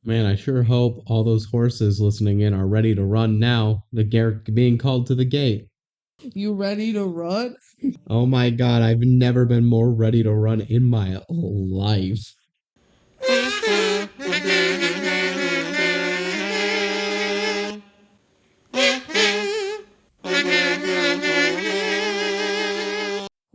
Man, I sure hope all those horses listening in are ready to run now. They're being called to the gate. You ready to run? Oh my god, I've never been more ready to run in my life.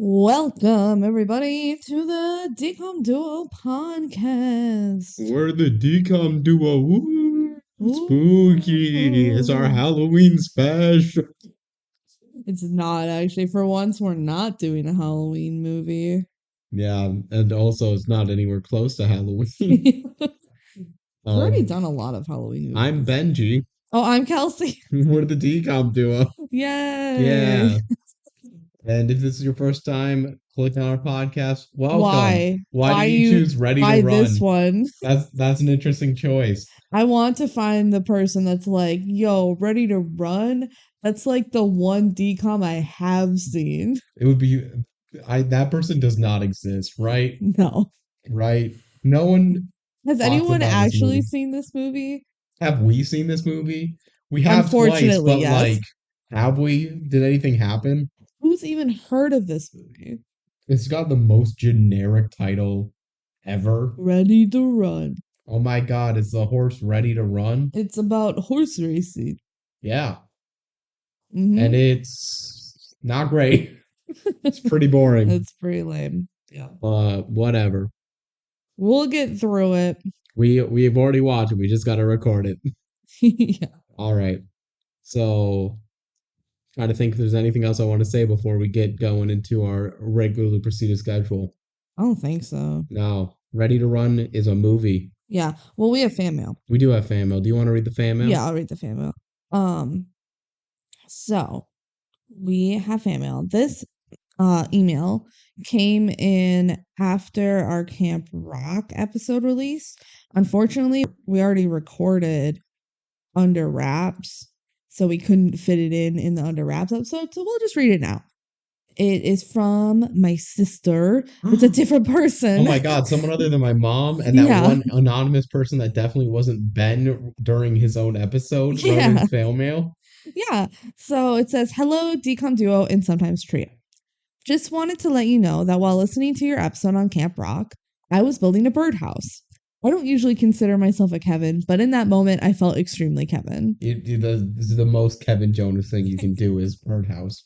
Welcome, everybody, to the DCOM Duo podcast. We're the DCOM Duo. Woo! Spooky. It's our Halloween special. It's not, actually. For once, we're not doing a Halloween movie. Yeah, and also it's not anywhere close to Halloween. We've already done a lot of Halloween movies. I'm Benji. Oh, I'm Kelsey. We're the DCOM Duo. Yay. Yeah. And if this is your first time clicking on our podcast, welcome. Why did you choose Ready to Run? This one? That's an interesting choice. I want to find the person that's like, yo, Ready to Run? That's like the one DCOM I have seen. It would be that person does not exist, right? No. Right? No one has talks anyone about this actually movie. seen this movie? Have we seen this movie? We have twice, Unfortunately, but yes. like, have we? Did anything happen? Who's even heard of this movie? It's got the most generic title ever. Ready to Run. Oh my god, is the horse ready to run? It's about horse racing. Yeah. Mm-hmm. And it's not great. It's pretty boring. It's pretty lame. Yeah. Whatever. We'll get through it. We've already watched it. We just got to record it. Yeah. All right. So, trying to think if there's anything else I want to say before we get going into our regularly proceeded schedule. I don't think so. No. Ready to Run is a movie. Yeah. Well, we have fan mail. We do have fan mail. Do you want to read the fan mail? Yeah, I'll read the fan mail. So we have fan mail. This email came in after our Camp Rock episode release. Unfortunately, we already recorded Under Wraps, so we couldn't fit it in the Under Wraps episode, so we'll just read it now. It is from my sister. It's a different person. Oh my god, someone other than my mom and that one anonymous person that definitely wasn't Ben during his own episode wrote in fan mail. Yeah. So it says, hello, DCOM Duo and sometimes Trio. Just wanted to let you know that while listening to your episode on Camp Rock, I was building a birdhouse. I don't usually consider myself a Kevin, but in that moment, I felt extremely Kevin. This is the most Kevin Jonas thing you can do is birdhouse.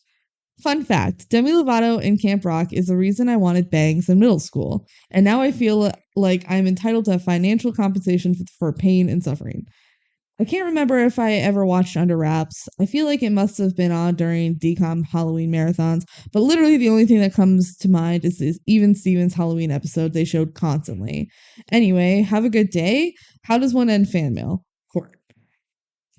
Fun fact, Demi Lovato in Camp Rock is the reason I wanted bangs in middle school, and now I feel like I'm entitled to financial compensation for pain and suffering. I can't remember if I ever watched Under Wraps. I feel like it must have been on during DCOM Halloween marathons, but literally the only thing that comes to mind is Even Stevens Halloween episode they showed constantly. Anyway, have a good day. How does one end fan mail?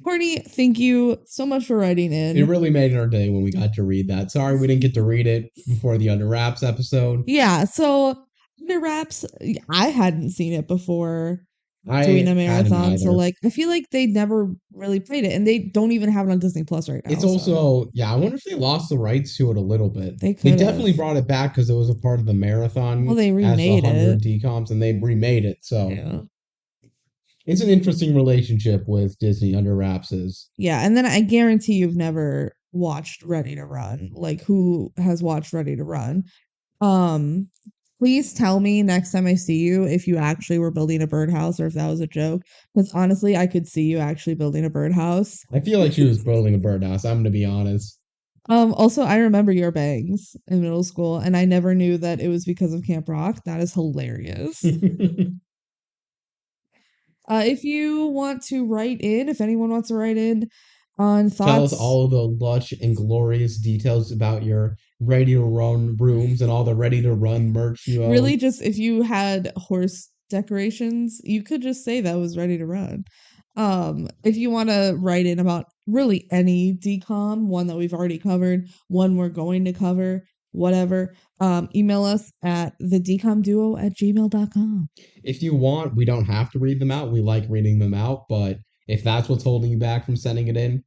Courtney, thank you so much for writing in. It really made our day when we got to read that. Sorry we didn't get to read it before the Under Wraps episode. Yeah, so Under Wraps, I hadn't seen it before doing a marathon, so like I feel like they never really played it, and they don't even have it on Disney Plus right now. It's also I wonder if they lost the rights to it a little bit. They definitely brought it back because it was a part of the marathon. Well, they remade it. DCOMs, and they remade it, so yeah. It's an interesting relationship with Disney. Under Wraps is. Yeah, and then I guarantee you've never watched Ready to Run. Like, who has watched Ready to Run? Please tell me next time I see you if you actually were building a birdhouse or if that was a joke. Because honestly, I could see you actually building a birdhouse. I feel like she was building a birdhouse. I'm gonna be honest. Also, I remember your bangs in middle school, and I never knew that it was because of Camp Rock. That is hilarious. If you want to write in, if anyone wants to write in on thoughts. Tell us all the lush and glorious details about your Ready to Run rooms and all the Ready to Run merch you own. Really, just if you had horse decorations, you could just say that was Ready to Run. If you want to write in about really any DCOM, one that we've already covered, one we're going to cover, whatever, email us at thedcomduo@gmail.com. If you want, we don't have to read them out. We like reading them out, but if that's what's holding you back from sending it in,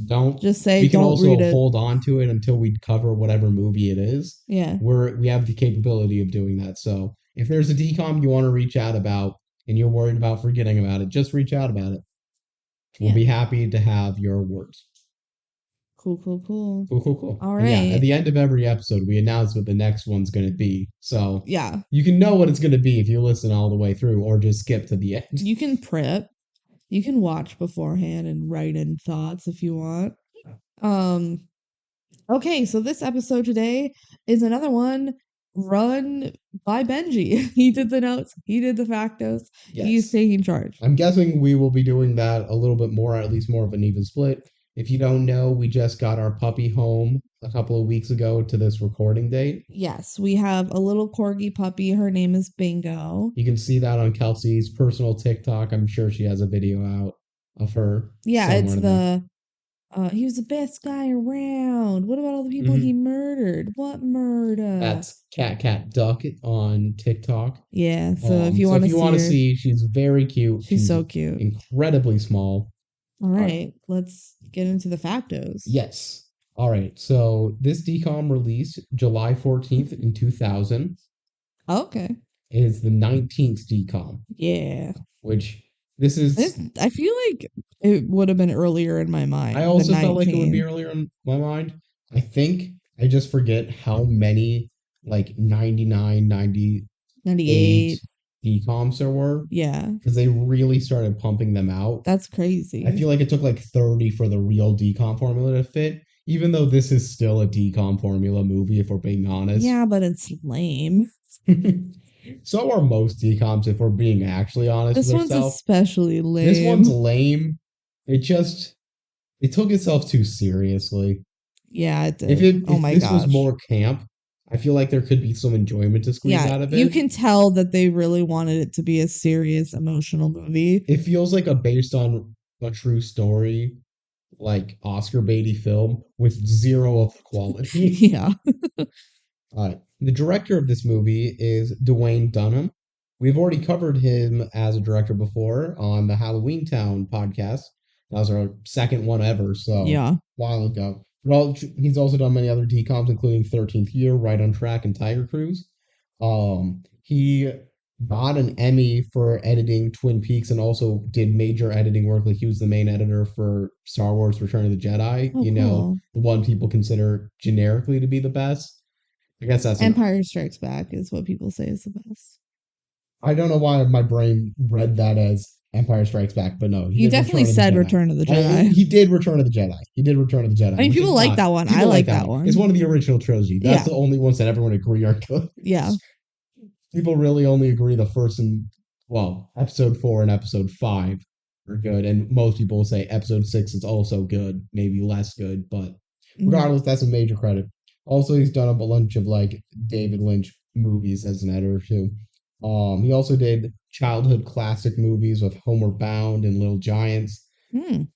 don't. Just say we can don't also read it. Hold on to it until we cover whatever movie it is. Yeah. We have the capability of doing that. So if there's a DCOM you want to reach out about, and you're worried about forgetting about it, just reach out about it. We'll Yeah. be happy to have your words. Cool, cool, cool. Cool, cool, cool. All And yeah, at right. the end of every episode, we announce what the next one's going to be. So Yeah. you can know what it's going to be if you listen all the way through or just skip to the end. You can prep. You can watch beforehand and write in thoughts if you want. Um okay, so this episode today is another one run by Benji. He did the notes, he did the factos, he's Yes. taking charge. I'm guessing we will be doing that a little bit more, at least more of an even split. If you don't know, we just got our puppy home a couple of weeks ago to this recording date. Yes, we have a little corgi puppy. Her name is Bingo. You can see that on Kelsey's personal TikTok. I'm sure she has a video out of her Yeah, it's somewhere there. the he was the best guy around. What about all the people he murdered? What murder? That's Cat Duck on TikTok. Yeah, so if you So want if to you see want to her, see, she's very cute. she's She's so cute. incredibly small. All All right. right, let's get into the factos. Yes. All right. So this DCOM released July 14th in 2000. Okay. Is the 19th DCOM, Yeah. which this is. I feel like it would have been earlier in my mind. I The also felt like it would be 19. earlier in my mind. I think I just forget how many like 99, 98 98. DCOMs there were Yeah. because they really started pumping them out. That's crazy. I feel like it took like 30 for the real DCOM formula to fit, even though this is still a DCOM formula movie, if we're being honest. Yeah, but it's lame. So are most DCOMs, if we're being actually honest This with one's ourselves. especially lame. This one's lame. It took itself too seriously. Yeah, it did. If Oh my this was gosh. more camp, I feel like there could be some enjoyment to squeeze Yeah, out of you it. can tell that they really wanted it to be a serious, emotional movie. It feels like a based on a true story, like Oscar baity film with zero of the quality. Yeah. The director of this movie is Dwayne Dunham. We've already covered him as a director before on the Halloween Town podcast. That was our second one ever, so Yeah. a while ago. He's also done many other DCOMs, including 13th Year, Right on Track, and Tiger Cruise. He got an Emmy for editing Twin Peaks and also did major editing work. Like he was the main editor for Star Wars Return of the Jedi. Oh, You know, cool. the one people consider generically to be the best. I guess that's Empire Strikes Back is what people say is the best. I don't know why my brain read that as Empire Strikes Back, but no, You definitely said Return of the Jedi. He did Return of the Jedi. He did Return of the Jedi. I mean, which people is like not- that one. I people like that one. It's one of the original trilogy. That's Yeah. the only ones that everyone agree are good. Yeah. People really only agree the first and episode 4 and episode 5 are good, and most people will say episode 6 is also good, maybe less good, but regardless, that's a major credit. Also, he's done a bunch of like David Lynch movies as an editor too. He also did childhood classic movies with Homeward Bound and Little Giants. Mm.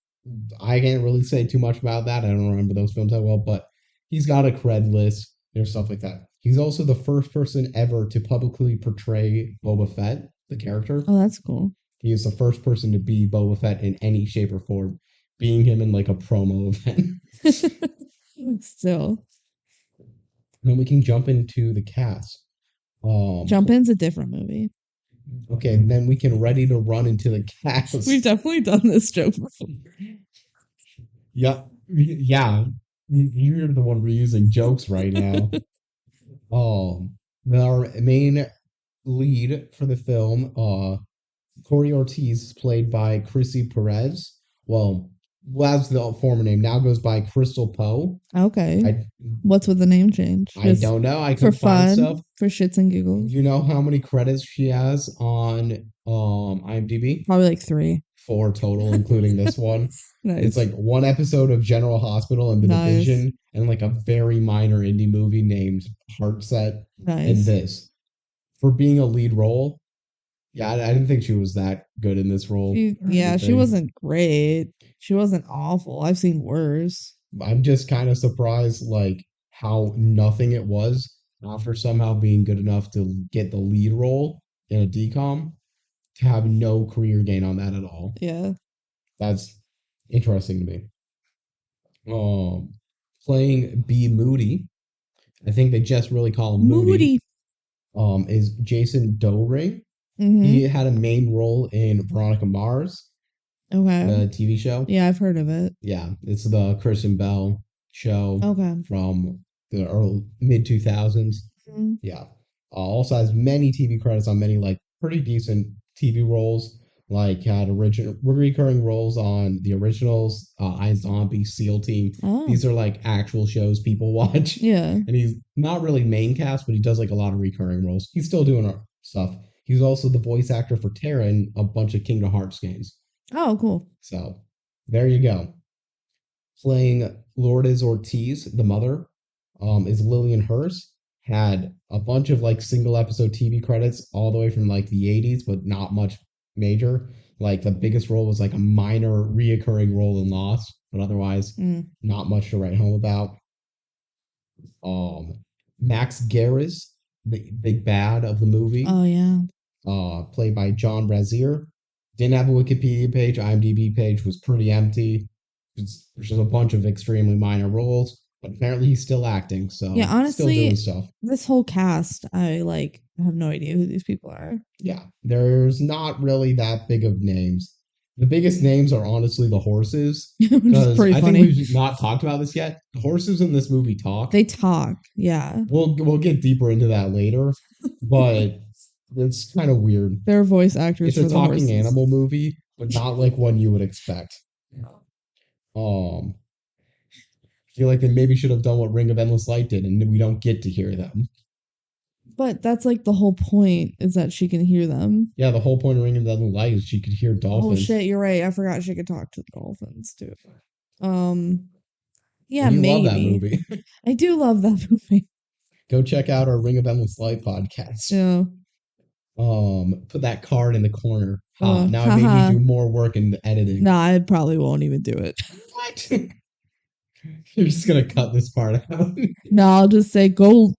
I can't really say too much about that. I don't remember those films that well, but he's got a cred list and stuff like that. He's also the first person ever to publicly portray Boba Fett, the character. Oh, that's cool. He is the first person to be Boba Fett in any shape or form, being him in like a promo event. Still. Then we can jump into the cast. Jump In's a different movie. Okay, then we can ready to run into the cast. We've definitely done this joke before. Yeah. You're the one reusing jokes right now. Our main lead for the film, Corey Ortiz, is played by Chrissy Perez. Well, that's the former name. Now goes by Crystal Poe. Okay. What's with the name change? I don't know. I for couldn't find fun, stuff. for shits and giggles. You know how many credits she has on IMDb? Probably like 3. 4 total, including this one. Nice. It's like one episode of General Hospital and The Nice. Division, and like a very minor indie movie named Heartset, Nice. and this. For being a lead role, yeah, I didn't think she was that good in this role. She wasn't great. She wasn't awful. I've seen worse. I'm just kind of surprised, like, how nothing it was after somehow being good enough to get the lead role in a DCOM to have no career gain on that at all. Yeah. That's interesting to me. Playing B. Moody, I think they just really call him Moody. Is Jason Dohring. Mm-hmm. He had a main role in Veronica Mars, Okay. the TV show. Yeah, I've heard of it. Yeah, it's the Christian Bell show Okay. from the early mid 2000s. Mhm. Yeah. Also has many TV credits on many like pretty decent TV roles. Like had original recurring roles on the originals, iZombie, SEAL Team. Oh, These are like actual shows people watch. yeah. And he's not really main cast, but he does like a lot of recurring roles. He's still doing stuff. He's also the voice actor for Terra in a bunch of Kingdom Hearts games. Oh, cool. So there you go. Playing Lourdes Ortiz, the mother, is Lillian Hurst. Had a bunch of like single episode TV credits all the way from like the 80s, but not much major. Like the biggest role was like a minor reoccurring role in Lost, but otherwise Mm. not much to write home about. Um, Max Garris, the big bad of the movie, Oh, yeah. played by John Brazier. Didn't have a Wikipedia page. IMDb page was pretty empty. There's just a bunch of extremely minor roles, but apparently he's still acting, Yeah, so still doing honestly, stuff. this whole cast, I like have no idea who these people are. Yeah, there's not really that big of names. The biggest names are honestly the horses, Which is because pretty I think funny. we've not talked about this yet. The horses in this movie talk. They talk. Yeah. We'll get deeper into that later, but it's kind of weird. They're voice actors It's a for the talking horses. animal movie, but not like one you would expect. I feel like they maybe should have done what Ring of Endless Light did, and we don't get to hear them. But that's like the whole point is that she can hear them. Yeah, the whole point of Ring of Endless Light is she could hear Oh dolphins. shit, you're right. I forgot she could talk to the dolphins too. Um yeah, And you love that maybe. movie. I do love that movie. Go check out our Ring of Endless Light podcast. Yeah. Put that card in the corner. Now I made Haha. you do more work in the editing. No, I probably won't even do it. What? You're just gonna cut this part out. No, I'll just say go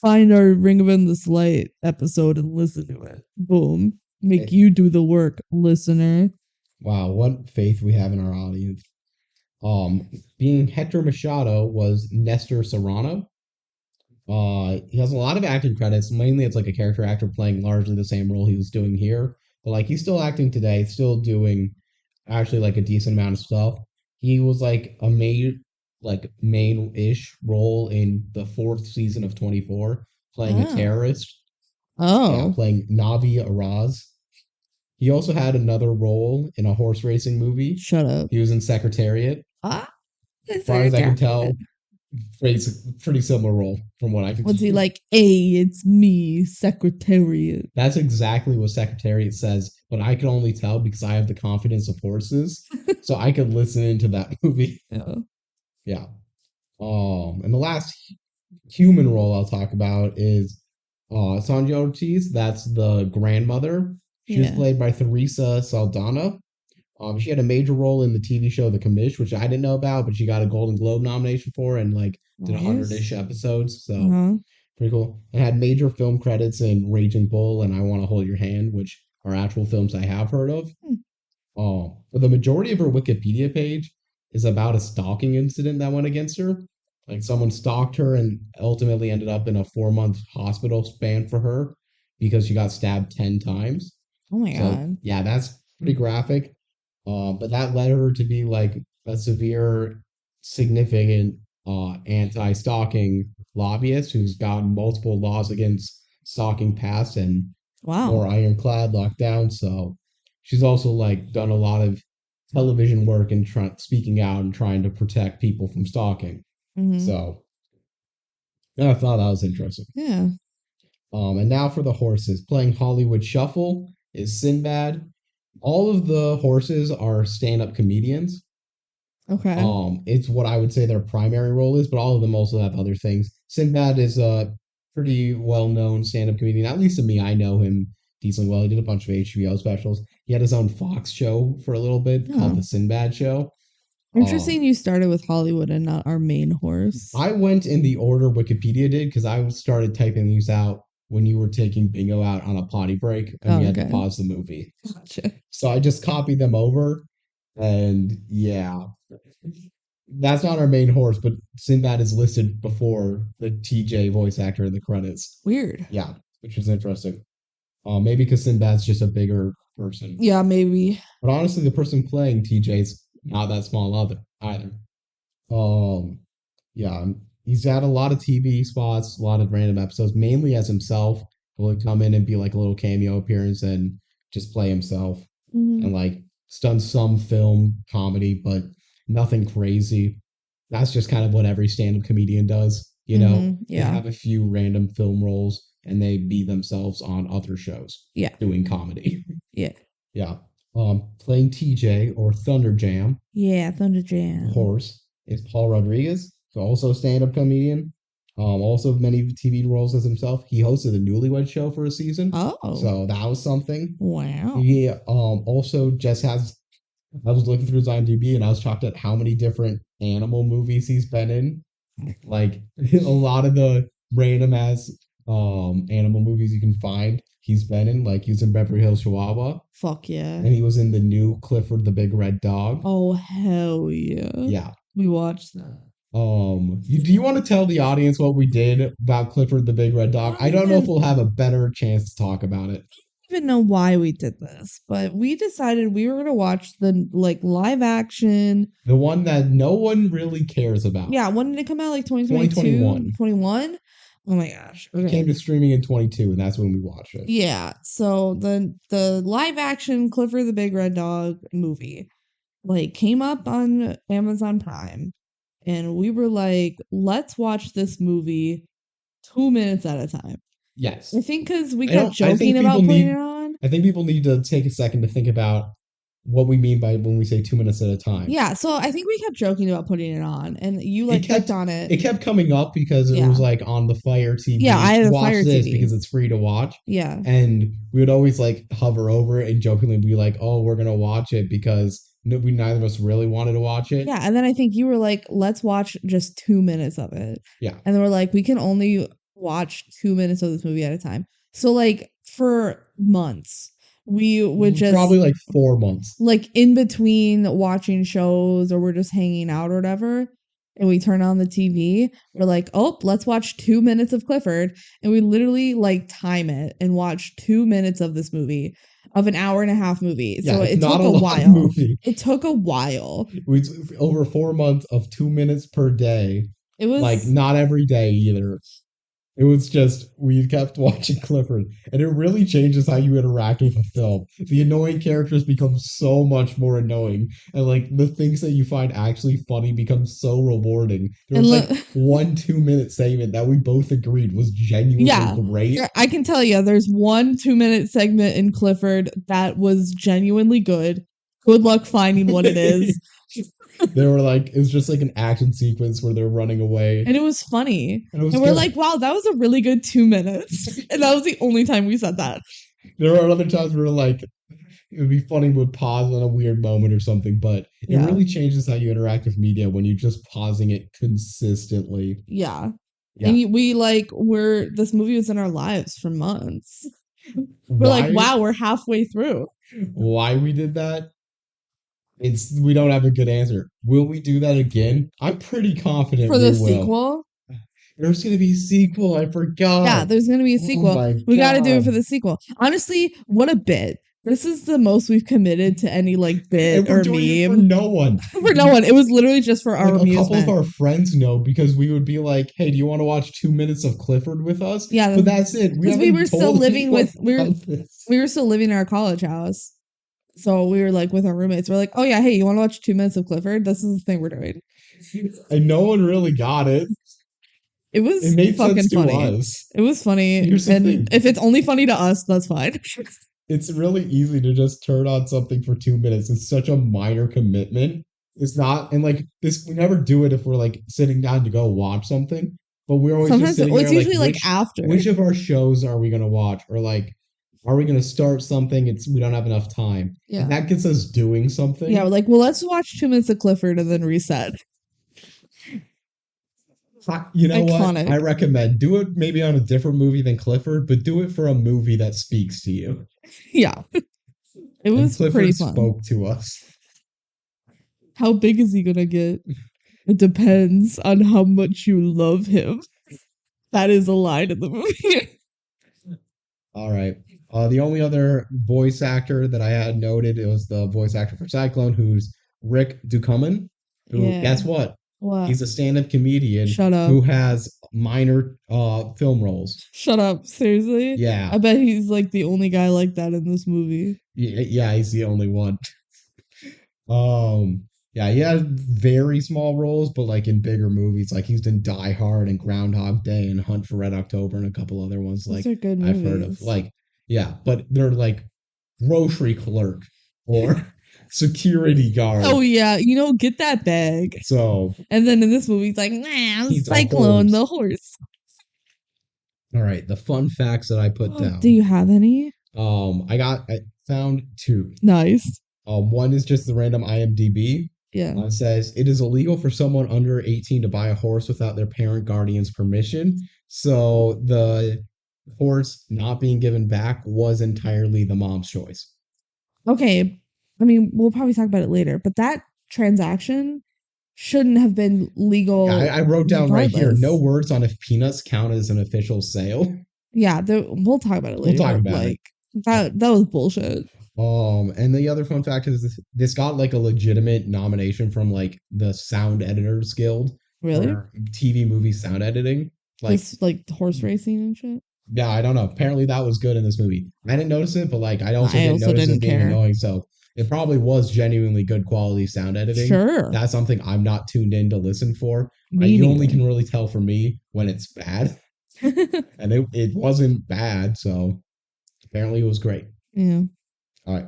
find our Ring of Endless Light episode and listen to it. Boom. Make you do the work, listener. Wow, what faith we have in our audience. Being Hector Machado was Nestor Serrano. He has a lot of acting credits. Mainly, it's like a character actor playing largely the same role he was doing here. But like, he's still acting today. Still doing actually like a decent amount of stuff. He was like a main-ish role in the fourth season of 24, playing a Oh. terrorist. Yeah, Oh. playing Navi Araz. He also had another role in a horse racing movie. Shut up. He was in Secretariat. Ah. As far as I can tell, pretty similar role from what I can Was tell. he like, hey, it's me, Secretariat? That's exactly what Secretariat says, but I can only tell because I have the confidence of horses, so I could listen into that movie. Yeah. Yeah. And the last human role I'll talk about is Sandra Ortiz. That's the grandmother. She was Yeah. played by Theresa Saldana. She had a major role in the TV show The Commish, which I didn't know about, but she got a Golden Globe nomination for and like did 100-ish episodes. So Uh-huh. pretty cool. And had major film credits in Raging Bull and I Want to Hold Your Hand, which are actual films I have heard of. But the majority of her Wikipedia page is about a stalking incident that went against her. Like someone stalked her and ultimately ended up in a 4-month hospital span for her because she got stabbed 10 times. Oh my god. Yeah, that's pretty graphic. But that led her to be like a severe, significant anti-stalking lobbyist who's gotten multiple laws against stalking passed and more Wow. ironclad lockdown. So she's also like done a lot of television work and speaking out and trying to protect people from stalking. Mhm. So yeah, I thought that was interesting. Yeah. And now for the horses. Playing Hollywood Shuffle is Sinbad. All of the horses are stand-up comedians. Okay. It's what I would say their primary role is, but all of them also have other things. Sinbad is a pretty well-known stand-up comedian. At least to me, I know him decently well. He did a bunch of HBO specials. He had his own Fox show for a little bit called Oh. The Sinbad Show. Interesting you started with Hollywood and not our main horse. I went in the order Wikipedia did because I started typing these out when you were taking Bingo out on a potty break and you had to pause the movie. Gotcha. So I just copied them over, and yeah, that's not our main horse, but Sinbad is listed before the TJ voice actor in the credits. Weird. Yeah, which is interesting. Maybe because Sinbad's just a bigger person. Yeah, maybe. But honestly, the person playing TJ's not that small either. Um, yeah, he's had a lot of TV spots, a lot of random episodes, mainly as himself. He'll come in and be like a little cameo appearance and just play himself. Hmm. And like, he's done some film comedy, but nothing crazy. That's just kind of what every stand-up comedian does. You know, they Yeah. have a few random film roles and they be themselves on other shows Yeah. doing comedy. Yeah. Yeah. Playing TJ or Thunder Jam, Yeah. Thunder the Jam. horse, is Paul Rodriguez, also a stand-up comedian. Also many TV roles as himself. He hosted the Newlywed Show for a season, Oh. so that was something. Wow. He also just has. I was looking through his IMDb and I was shocked at how many different animal movies he's been in. Like a lot of the random ass animal movies you can find, he's been in. Like he was in Beverly Hills Chihuahua, Fuck yeah. and he was in the new Clifford the Big Red Dog. Oh hell yeah. Yeah. We watched that. Do you want to tell the audience what we did about Clifford the Big Red Dog? I don't know if we'll have a better chance to talk about it. Even know why we did this, but we decided we were gonna watch the like live action. The one that no one really cares about. Yeah, when did it come out? Like 2021. 21? Oh my gosh. It Okay. came to streaming in 22, and that's when we watched it. Yeah. So the live action Clifford the Big Red Dog movie like came up on Amazon Prime, and we were like, let's watch this movie 2 minutes at a time. Yes. I think because we I kept don't- I think joking about people putting need- it on. I think people need to take a second to think about what we mean by when we say 2 minutes at a time. Yeah, so I think we kept joking about putting it on, and you It like kept- clicked on it. It kept coming up because it Yeah. was like on the Fire TV. Yeah, I had a watch Fire this TV. because it's free to watch. Yeah. And we would always like hover over it and jokingly be like, "Oh, we're gonna watch it," because we neither of us really wanted to watch it. Yeah, and then I think you were like, let's watch just 2 minutes of it. Yeah. And then we're like, we can only watch 2 minutes of this movie at a time. So like for months, we would just probably like 4 months. like in between watching shows or we're just hanging out or whatever, and we turn on the TV, we're like, oh, let's watch 2 minutes of Clifford. And we literally like time it and watch 2 minutes of this movie, of an hour and a half movie. Yeah, So it's it not took a a long while. movie. It took a while. We over 4 months of 2 minutes per day. It was Like not every day either. It was just we kept watching Clifford, and it really changes how you interact with a film. The annoying characters become so much more annoying, and like the things that you find actually funny become so rewarding. There And was like 1 2 minute segment that we both agreed was genuinely Yeah. great. I can tell you, there's 1 2 minute segment in Clifford that was genuinely good. Good luck finding what it is. They were like, it was just like an action sequence where they're running away. And it was funny. And it was And we're good. like, wow, that was a really good 2 minutes. And that was the only time we said that. There are other times where like it would be funny with pause on a weird moment or something, but it Yeah. really changes how you interact with media when you're just pausing it consistently. Yeah. Yeah. And this movie was in our lives for months. We're Why, like, wow, we're halfway through. why we did that? We don't have a good answer. Will we do that again? I'm pretty confident For the we will. sequel? There's gonna be a sequel. I forgot. Yeah, there's gonna be a Oh sequel. my We gotta do it God. for the sequel. Honestly, what a bit. This is the most we've committed to any like bit And we're or doing it for meme. no one. For no one. It was literally just for our Like a couple amusement. of our friends know because we would be like, "Hey, do you want to watch 2 minutes of Clifford with us?" Yeah, but that's it. because we haven't were still told living anyone with about this. we were still living in our college house. So we were like with our roommates. We're like, oh yeah, hey, you want to watch 2 minutes of Clifford? This is the thing we're doing. And no one really got it. It was It made fucking sense to funny. us. It was funny. Here's the And thing. if it's only funny to us, that's fine. It's really easy to just turn on something for 2 minutes. It's such a minor commitment. It's not, and like this, we never do it if we're like sitting down to go watch something. But we're always Sometimes just sitting it's there usually like which, after. which of our shows are we gonna watch, or like, are we gonna start something? We don't have enough time. Yeah. And that gets us doing something. Yeah, we're like, well, let's watch 2 minutes of Clifford and then reset. You know Iconic. what? I recommend do it maybe on a different movie than Clifford, but do it for a movie that speaks to you. Yeah. It And was Clifford pretty fun. spoke to us. How big is he gonna get? It depends on how much you love him. That is a line in the movie. All right. The only other voice actor that I had noted, it was the voice actor for Cyclone, who's Rick Ducommun, who, Yeah. guess what? What? He's a stand-up comedian Shut up. who has minor film roles. Shut up. Seriously? Yeah, I bet he's like the only guy like that in this movie. yeah, he's the only one. Yeah, he had very small roles, but like in bigger movies, like he's done Die Hard and Groundhog Day and Hunt for Red October and a couple other ones Those like are good I've heard of. movies. Like, yeah, but they're like grocery clerk or security guard. Oh yeah, get that bag. So And then in this movie, he's like, nah, he's a Cyclone, horse. the horse. All right, the fun facts that I put Do down. you have any? I found two. Nice. One is just the random IMDb. Yeah. It says it is illegal for someone under 18 to buy a horse without their parent guardian's permission. So the horse not being given back was entirely the mom's choice. Okay. I mean, we'll probably talk about it later, but that transaction shouldn't have been Yeah, legal I wrote down right here no regardless. words on if peanuts count as an official sale. Yeah, we'll talk about it We'll later, talk but about it. like that was bullshit. And the other fun fact is this got like a legitimate nomination from like the Sound Editors Guild Really? for TV movie sound editing. Like, This like horse racing and shit. yeah, I don't know. Apparently that was good in this movie. I didn't notice it, but like I also I didn't also notice it didn't being care. annoying. So it probably was genuinely good quality sound editing. Sure. That's something I'm not tuned in to listen for. Me You only neither. can really tell for me when it's bad. And it wasn't bad, so apparently it was great. Yeah. All right.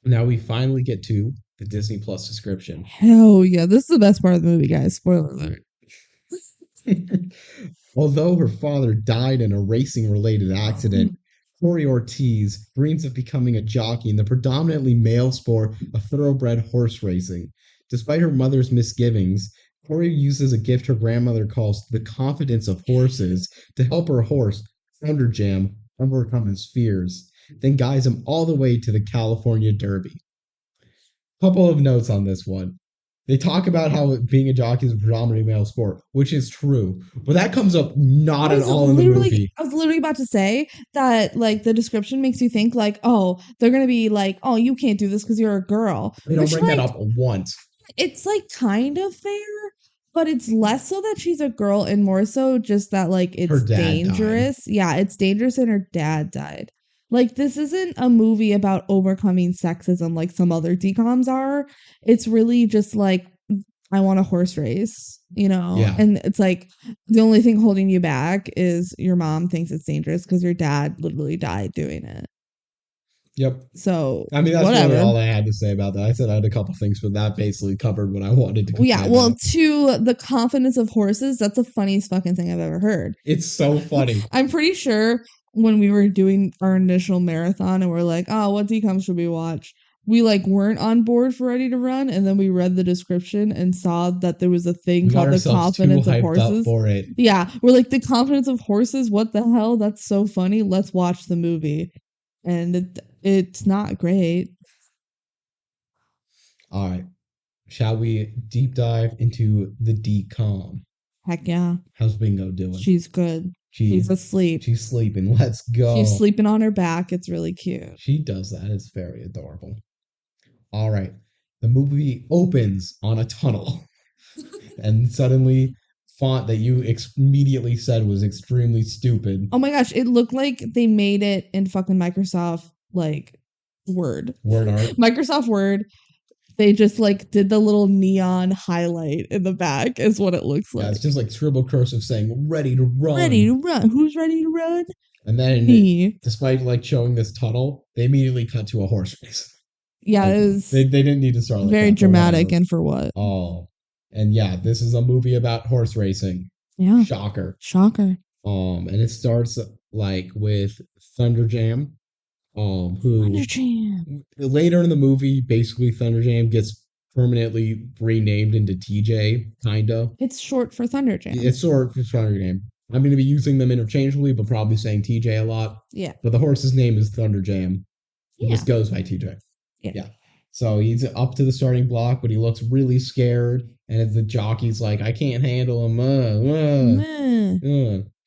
Now we finally get to the Disney Plus description. Hell yeah. This is the best part of the movie, guys. Spoiler alert. Although her father died in a racing related accident, Corey Ortiz dreams of becoming a jockey in the predominantly male sport of thoroughbred horse racing. Despite her mother's misgivings, Corey uses a gift her grandmother calls the confidence of horses to help her horse, Thunder Jam, overcome his fears, then guides him all the way to the California Derby. Couple of notes on this one. They talk about how being a jockey is a predominantly male sport, which is true, but that comes up not at all in the movie. I was literally about to say that like the description makes you think like, oh, they're gonna be like, oh, you can't do this because you're a girl. They don't Which bring that like up once. it's like kind of fair, but it's less so that she's a girl and more so just that like Her it's dad died. dangerous. Yeah, it's dangerous and her dad died. Like this isn't a movie about overcoming sexism like some other DCOMs are. It's really just like I want a horse race, Yeah. And it's like the only thing holding you back is your mom thinks it's dangerous because your dad literally died doing it. Yep. So I mean, that's whatever. really all I had to say about that. I said I had a couple things, but that basically covered what I wanted to. Yeah, well, to the confidence of horses, that's the funniest fucking thing I've ever heard. It's so funny. I'm pretty sure when we were doing our initial marathon and we're like, oh, what DCOM should we watch? We like weren't on board for Ready to Run, and then we read the description and saw that there was a thing We got called the ourselves too confidence of hyped up horses. for it. Yeah, we're like the confidence of horses. What the hell? That's so funny. Let's watch the movie, and it's not great. All right. Shall we deep dive into the DCOM? Heck yeah, How's Bingo doing? she's good. She's asleep. She's sleeping. Let's go. She's sleeping on her back. It's really cute. She does that. It's very adorable. All right. The movie opens on a tunnel. And suddenly, font that you immediately said was extremely stupid. Oh my gosh, it looked like they made it in fucking Microsoft like Word. Word art. Microsoft Word. They just like did the little neon highlight in the back is what it looks like. Yeah, it's just like scribble cursive saying ready to run. Ready to run. Who's ready to run? And then Me. Despite like showing this tunnel, they immediately cut to a horse race. Yeah, like, it was they didn't need to start like very that, dramatic and for what? Oh. And yeah, this is a movie about horse racing. Yeah. Shocker. And it starts like with Thunder Jam. Who Thunder Jam. Later in the movie, basically Thunder Jam gets permanently renamed into TJ, kinda. It's short for Thunder Jam. It's short for Thunder Jam. I'm going to be using them interchangeably, but probably saying TJ a lot. Yeah. But the horse's name is Thunder Jam. He just goes by TJ. Yeah. So he's up to the starting block, but he looks really scared. And the jockey's like, I can't handle him.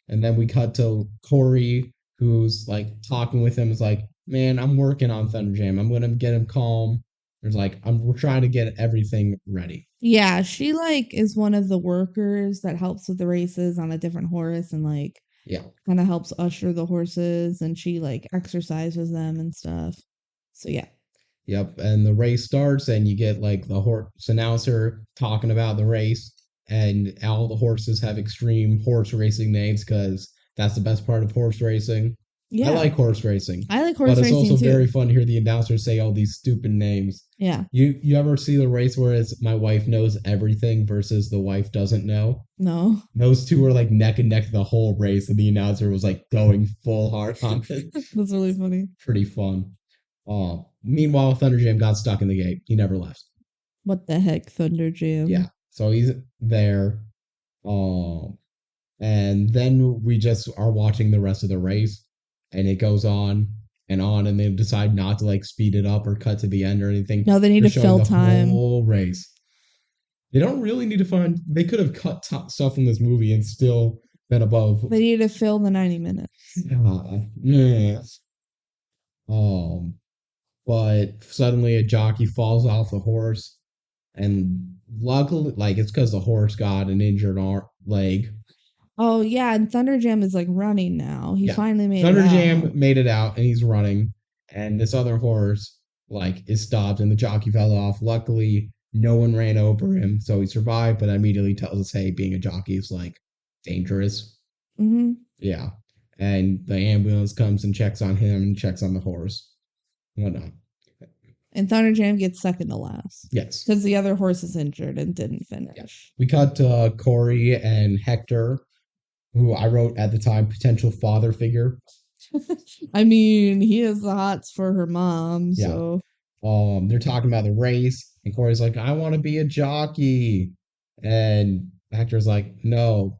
And then we cut to Corey, who's like talking with him is like, man, I'm working on Thunderjam. I'm gonna get him calm. There's like, we're trying to get everything ready. Yeah, she like is one of the workers that helps with the races on a different horse and like Yeah. kind of helps usher the horses and she like exercises them and stuff. So yeah. Yep. And the race starts, and you get like the horse announcer talking about the race, and all the horses have extreme horse racing names because that's the best part of horse racing. I Yeah. like horse racing, I like but horse it's racing also too. very fun to hear the announcers say all these stupid names. Yeah. You ever see the race where it's my wife knows everything versus the wife doesn't know? No. Those two were like neck and neck the whole race, and the announcer was like going full hard on it. That's really funny. Pretty fun. Meanwhile, Thunderjam got stuck in the gate. He never left. What the heck, Thunder Jam? Yeah. So he's there. Um, and then we just are watching the rest of the race, and it goes on, and they decide not to like speed it up or cut to the end or anything. No, they need They're to showing fill the time. whole race. They don't really need to find. They could have cut stuff from this movie and still been above. They need to fill the 90 minutes. Yeah. But suddenly a jockey falls off the horse, and luckily, like it's because the horse got an injured leg. Oh yeah, and Thunder Jam is like running now. He Yeah, finally made it Thunderjam out. made it out, and he's running, and this other horse like is stopped, and the jockey fell off. Luckily, no one ran over him, so he survived. But immediately tells us, hey, being a jockey is like dangerous. Mm-hmm. Yeah, and the ambulance comes and checks on him and checks on the horse. Whatnot. And Thunder Jam gets second to last. Yes. Because the other horse is injured and didn't finish. Yeah. We cut Corey and Hector, who I wrote at the time potential father figure. I mean, he has the hots for her mom, Yeah. so They're talking about the race, and Corey's like, I want to be a jockey. And Hector's like, no,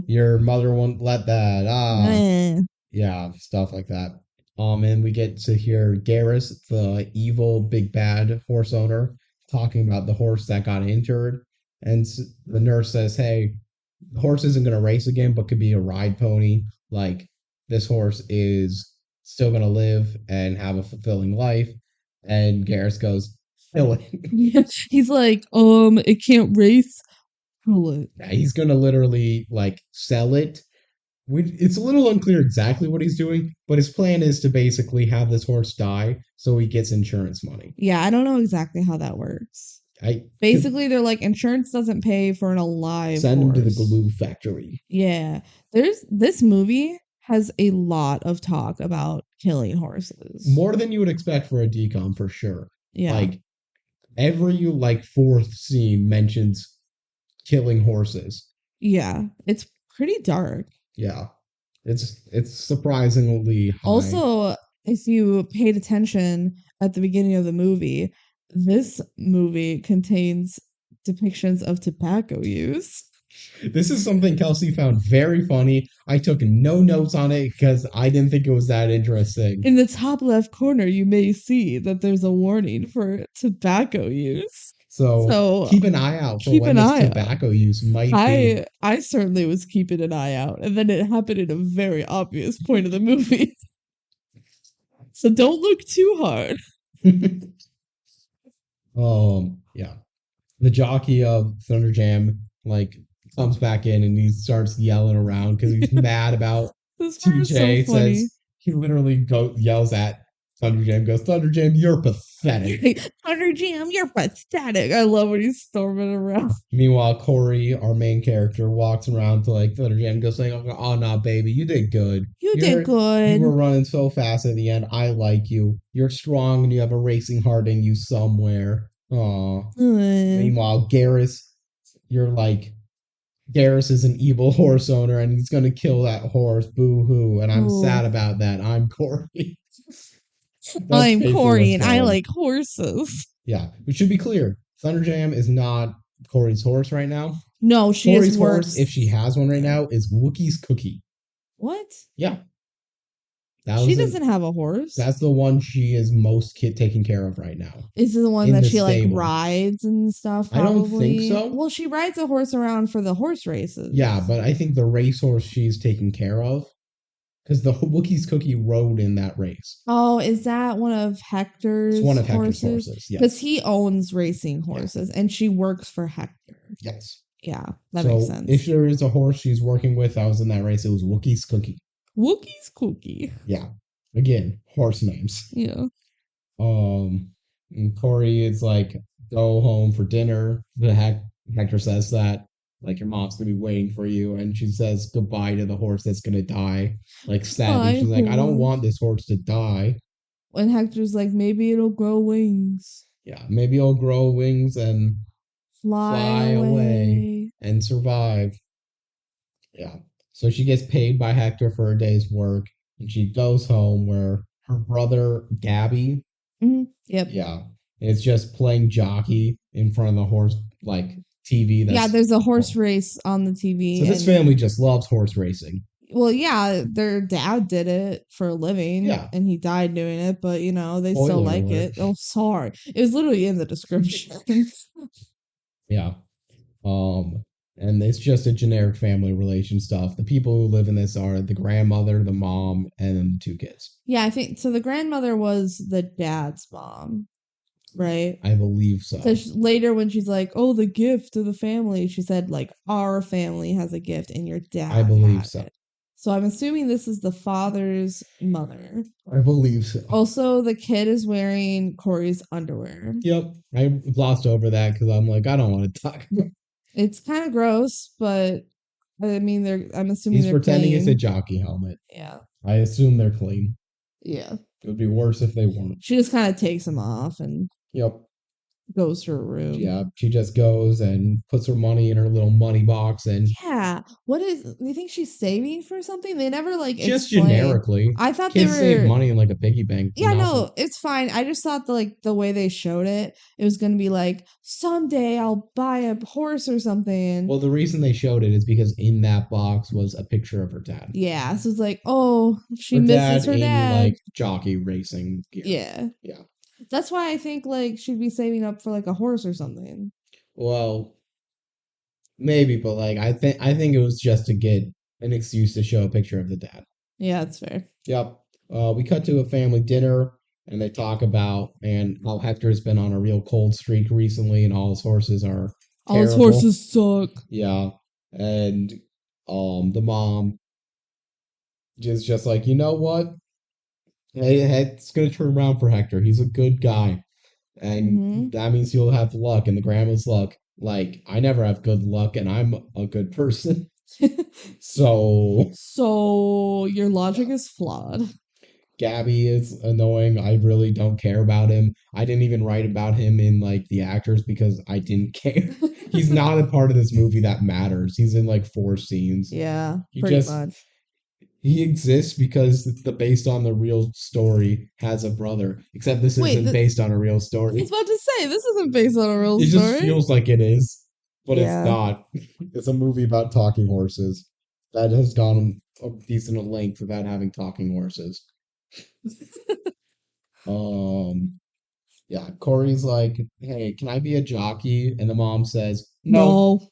your mother won't let that. Yeah, stuff like that. And we get to hear Garrus, the evil big bad horse owner, talking about the horse that got injured. And the nurse says, hey, the horse isn't going to race again, but could be a ride pony. Like, this horse is still going to live and have a fulfilling life. And Garrus goes, kill it. Yeah, he's like, it can't race. Kill it. Yeah, he's going to literally, like, sell it. It's a little unclear exactly what he's doing, but his plan is to basically have this horse die so he gets insurance money. Yeah, I don't know exactly how that works. Basically, they're like, insurance doesn't pay for an alive send horse. him to the glue factory. Yeah, this movie has a lot of talk about killing horses. More than you would expect for a DCOM, for sure. Yeah, like every fourth scene mentions killing horses. Yeah, it's pretty dark. Yeah, it's surprisingly high. Also, if you paid attention at the beginning of the movie, this movie contains depictions of tobacco use. This is something Kelsey found very funny. I took no notes on it because I didn't think it was that interesting. In the top left corner, you may see that there's a warning for tobacco use. So keep an eye out for when this tobacco use might be. I certainly was keeping an eye out, and then it happened at a very obvious point of the movie. So don't look too hard. Yeah. The jockey of Thunderjam comes back in and he starts yelling around because he's mad about TJ. So says he literally yells at Thunderjam, goes, Thunderjam, you're pathetic. Thunderjam, you're pathetic. I love when he's storming around. Meanwhile, Corey, our main character, walks around to Thunderjam, goes saying, oh no, baby, you did good. You did good. You were running so fast at the end. I like you. You're strong and you have a racing heart in you somewhere. Aw. Meanwhile, Garrus, Garrus is an evil horse owner and he's gonna kill that horse. Boo hoo. And I'm sad about that. I'm Corey. I'm Corey and I like horses. Yeah, we should be clear. Thunderjam is not Corey's horse right now. No, Corey's horse, if she has one right now, is Wookie's Cookie. What? Yeah. She doesn't have a horse. That's the one she is most taking care of right now. Is it the one that she rides and stuff? Probably? I don't think so. Well, she rides a horse around for the horse races. Yeah, but I think the racehorse she's taking care of, because the Wookiee's Cookie rode in that race. Oh, is that one of Hector's It's one of Hector's horses? horses. Because Yes. he owns racing horses and she works for Hector. Yes. Yeah, that makes So if sense. there is a horse she's working with, I was in that race. It was Wookiee's Cookie. Wookiee's Cookie. Yeah. Again, horse names. Yeah. And Corey is like, go home for dinner. Hector says that, like, your mom's gonna be waiting for you, and she says goodbye to the horse that's gonna die. Like, sadly, Bye, she's like, I don't horse. want this horse to die. When Hector's like, maybe it'll grow wings. Yeah, maybe it'll grow wings and Fly away. and survive. Yeah. So she gets paid by Hector for a day's work, and she goes home where her brother Gabby, Yep. yeah, is just playing jockey in front of the horse like TV. Yeah, there's a horse race on the TV. So this family just loves horse racing. Well, yeah, their dad did it for a living. Yeah. And he died doing it, but you know, they Spoiler still like alert. it. Oh, sorry. It was literally in the description. Yeah. And it's just a generic family relation stuff. The people who live in this are the grandmother, the mom, and then the two kids. Yeah, I think so. The grandmother was the dad's mom, right? I believe so. Because later, when she's like, "Oh, the gift of the family," she said, "Like our family has a gift, and your dad." I believe had so. it. So I'm assuming this is the father's mother. I believe so. Also, the kid is wearing Corey's underwear. Yep. I glossed over that because I'm like, I don't want to talk about it. It's kind of gross, but I mean, I'm assuming He's they're pretending it's a clean. jockey helmet. Yeah. I assume they're clean. Yeah. It would be worse if they weren't. She just kind of takes them off and Yep. goes to her room. Yeah. She just goes and puts her money in her little money box and Yeah. Do you think she's saving for something? They never like just explain. generically. I thought Kids they were save money in like a piggy bank. Yeah, no, it's fine. I just thought the way they showed it, it was gonna be like someday I'll buy a horse or something. Well, the reason they showed it is because in that box was a picture of her dad. Yeah, so it's like, oh, she Her misses her in dad. like jockey racing gear. Yeah. Yeah. That's why I think like she'd be saving up for like a horse or something. Well, maybe, but like I think it was just to get an excuse to show a picture of the dad. Yeah, that's fair. Yep. We cut to a family dinner and they talk about how Hector's been on a real cold streak recently and all his horses are All his terrible. horses suck. Yeah. And the mom is just like, you know what? Hey, it's gonna turn around for Hector. He's a good guy. And that means he'll have luck and the grandma's luck. Like, I never have good luck and I'm a good person. So your logic is flawed. Gabby is annoying. I really don't care about him. I didn't even write about him in like the actors because I didn't care. He's not a part of this movie that matters. He's in like 4 scenes. Yeah, He pretty just much. he exists because the based on the real story has a brother. Except this isn't based on a real I story. was about to say this isn't based on a real It story. just feels like it is, but Yeah. it's not. It's a movie about talking horses that has gone a decent length without having talking horses. Yeah, Corey's like, hey, can I be a jockey? And the mom says, no.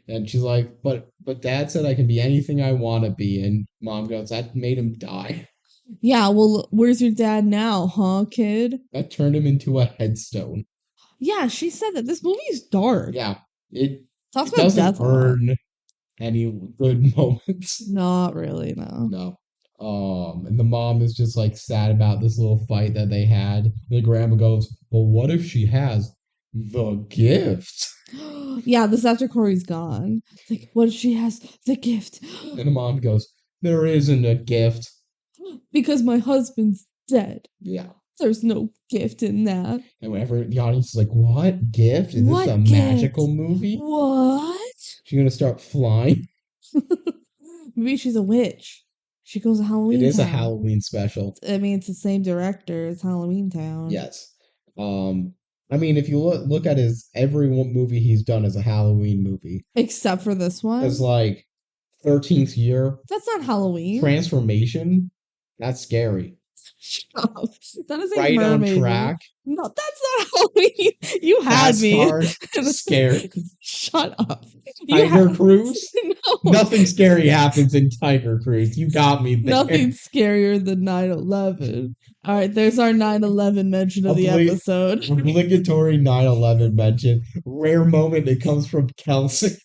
And she's like, but dad said I can be anything I want to be. And mom goes, that made him die. Yeah, well, where's your dad now, huh, kid? That turned him into a headstone. Yeah, she said that this movie is dark. Yeah, it Talks about doesn't death a lot. earn any good moments. Not really, no. No. And the mom is just like sad about this little fight that they had. And the grandma goes, well, what if she has the gift? Yeah, this is after Corey's gone. It's like, what if she has the gift? And the mom goes, there isn't a gift. Because my husband's dead. Yeah. There's no gift in that. And whenever the audience is like, what gift? Is What this a gift? magical movie? What? She's gonna start flying? Maybe she's a witch. She goes to Halloween It is Town. a Halloween special. I mean, it's the same director as Halloween Town. Yes. I mean, if you look at his every movie he's done as a Halloween movie, except for this one, it's like 13th Year. That's not Halloween. Transformation. That's scary. Shut up. That is a Right mermaid on Track. Movie. No, that's not Halloween. You had Fast me. Car, scary. Shut up. Tiger Cruise. No. Nothing scary happens in Tiger Cruise. You got me there. Nothing scarier than 9/11. All right, there's our 9/11 mention of the episode. Obligatory 9/11 mention. Rare moment. It comes from Kelsey.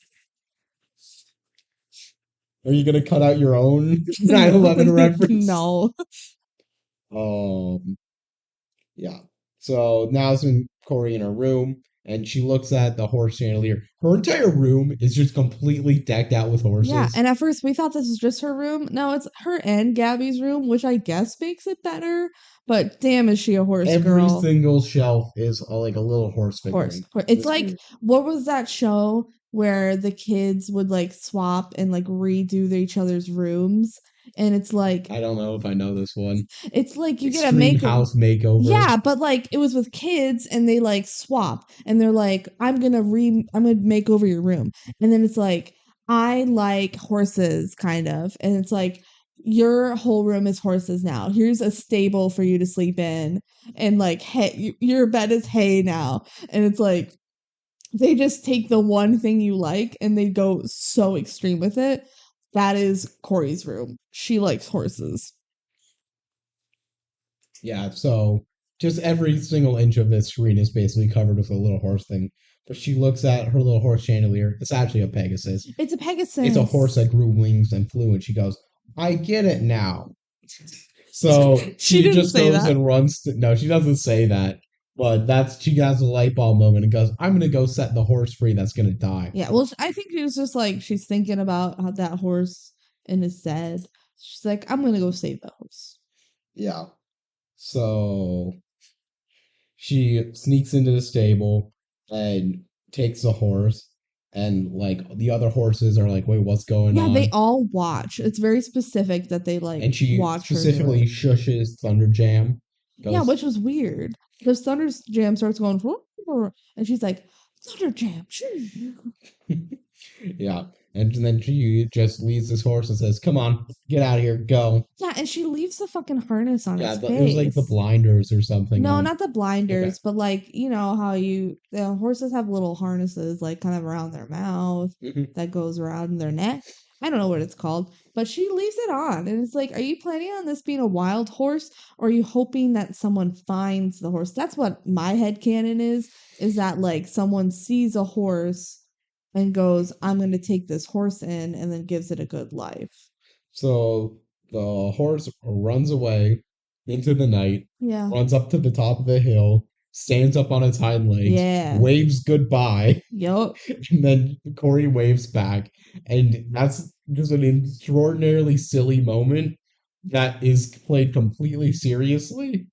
Are you gonna cut out your own 9/11 reference? No. Yeah. So now it's in Corey in her room, and she looks at the horse chandelier. Her entire room is just completely decked out with horses. Yeah, and at first we thought this was just her room. No, it's her and Gabby's room, which I guess makes it better. But damn, is she a horse girl? Every single shelf is like a little horse figurine. It's like, what was that show where the kids would like swap and like redo each other's rooms? And it's like, I don't know if I know this one. It's like you Extreme get a house makeover. Yeah, but like it was with kids and they like swap and they're like, I'm gonna make over your room. And then it's like, I like horses, kind of. And it's like, your whole room is horses now. Here's a stable for you to sleep in. And like, hey, your bed is hay now. And it's like, they just take the one thing you like and they go so extreme with it. That is Corey's room. She likes horses. Yeah, so just every single inch of this screen is basically covered with a little horse thing. But she looks at her little horse chandelier. It's actually a Pegasus. It's a Pegasus. It's a horse that grew wings and flew, and she goes, I get it now. So she just goes and runs. No, she doesn't say that. But she has a light bulb moment and goes, I'm gonna go set the horse free that's gonna die. Yeah, well, I think it was just like she's thinking about how that horse and is dead. She's like, I'm gonna go save the horse. Yeah. So she sneaks into the stable and takes the horse, and like the other horses are like, wait, what's going on? Yeah, they all watch. It's very specific that they like and she watch specifically shushes Thunder Jam. Yeah, which was weird. Because Thunder Jam starts going, and she's like, Thunder Jam. Yeah. And then she just leads this horse and says, come on, get out of here, go. Yeah, and she leaves the fucking harness on his face. Yeah, it was like the blinders or something. No, not the blinders, but like, you know how the horses have little harnesses like kind of around their mouth that goes around their neck. I don't know what it's called, but she leaves it on. And it's like, are you planning on this being a wild horse? Or are you hoping that someone finds the horse? That's what my headcanon is that like someone sees a horse and goes, I'm going to take this horse in, and then gives it a good life. So the horse runs away into the night, runs up to the top of the hill, stands up on its hind legs, waves goodbye. Yep. And then Corey waves back. And that's just an extraordinarily silly moment that is played completely seriously.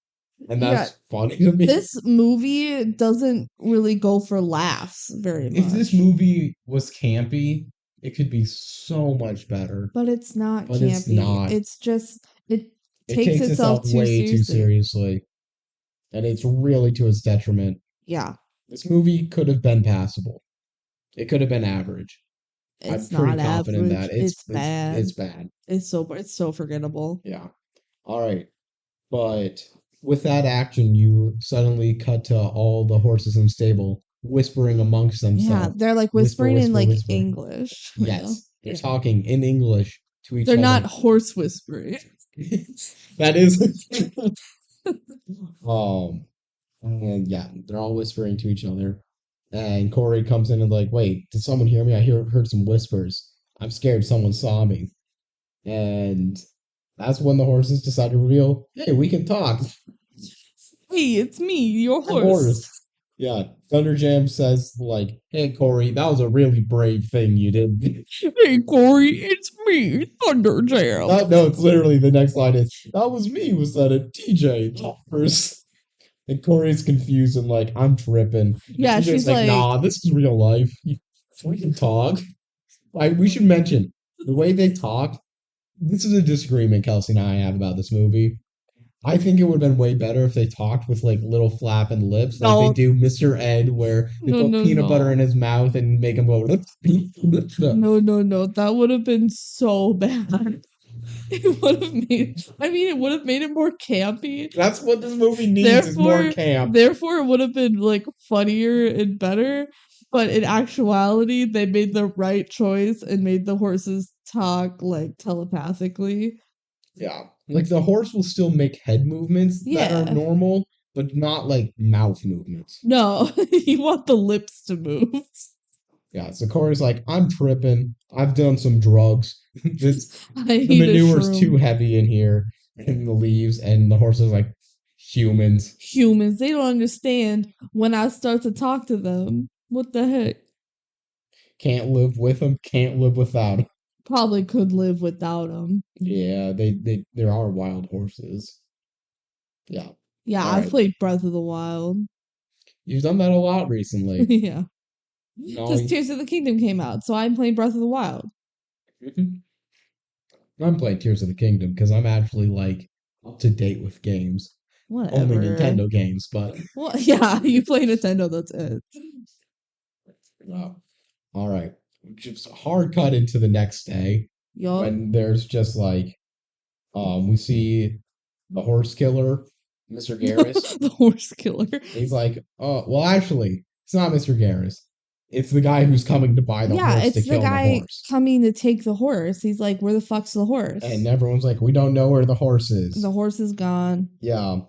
And that's funny to me. This movie doesn't really go for laughs very much. If this movie was campy, it could be so much better. But it's not campy. It's not. It's just, it takes itself way too seriously. And it's really to its detriment. Yeah. This movie could have been passable. It could have been average. I'm pretty confident that it's bad. It's bad. It's so forgettable. Yeah. All right. But with that action, you suddenly cut to all the horses in the stable whispering amongst themselves. Yeah, they're like whispering in like English. Yes. They're talking in English to each other. They're not horse whispering. That is and yeah, they're all whispering to each other. And Corey comes in and like, wait, did someone hear me? I heard some whispers. I'm scared someone saw me. And that's when the horses decide to reveal, hey, we can talk. Hey, it's me, your horse. Yeah. Thunder Jam says, like, hey, Corey, that was a really brave thing you did. Hey, Corey, it's me, Thunder Jam. No, it's literally the next line is, that was me, was that a TJ, the horse. And Corey's confused and like, I'm tripping. Yeah, she's like, nah, this is real life. We can talk. We should mention, the way they talk, this is a disagreement Kelsey and I have about this movie. I think it would have been way better if they talked with like little flapping lips, like they do Mr. Ed, where they put peanut butter in his mouth and make him go. No, that would have been so bad. It would have made. I mean, it would have made it more campy. That's what this movie needs. Is more camp. Therefore, it would have been like funnier and better. But in actuality, they made the right choice and made the horses talk like telepathically. Yeah. Like the horse will still make head movements that are Yeah. normal, but not like mouth movements. No, you want the lips to move. Yeah, so Corey's like, I'm tripping. I've done some drugs. This I the need a manure's too shroom. heavy in here and the leaves, and the horse is like, humans. Humans, they don't understand when I start to talk to them. What the heck? Can't live with them, can't live without them. Probably could live without them. Yeah, there are wild horses. Yeah. Yeah, All I've right. played Breath of the Wild. You've done that a lot recently. Yeah. No, Because Tears of the Kingdom came out, so I'm playing Breath of the Wild. I'm playing Tears of the Kingdom because I'm actually like up to date with games. Only Whatever. Nintendo games, but Well, yeah, you play Nintendo, that's it. wow. All right. Just a hard cut into the next day Yup. when there's just like we see the horse killer, Mr. Garrus. The horse killer. He's like, oh well actually, it's not Mr. Garrus. It's the guy who's coming to buy the Yeah, horse to it's the kill the guy horse. coming to take the horse. He's like, where the fuck's the horse? And everyone's like, we don't know where the horse is. The horse is gone. Yeah.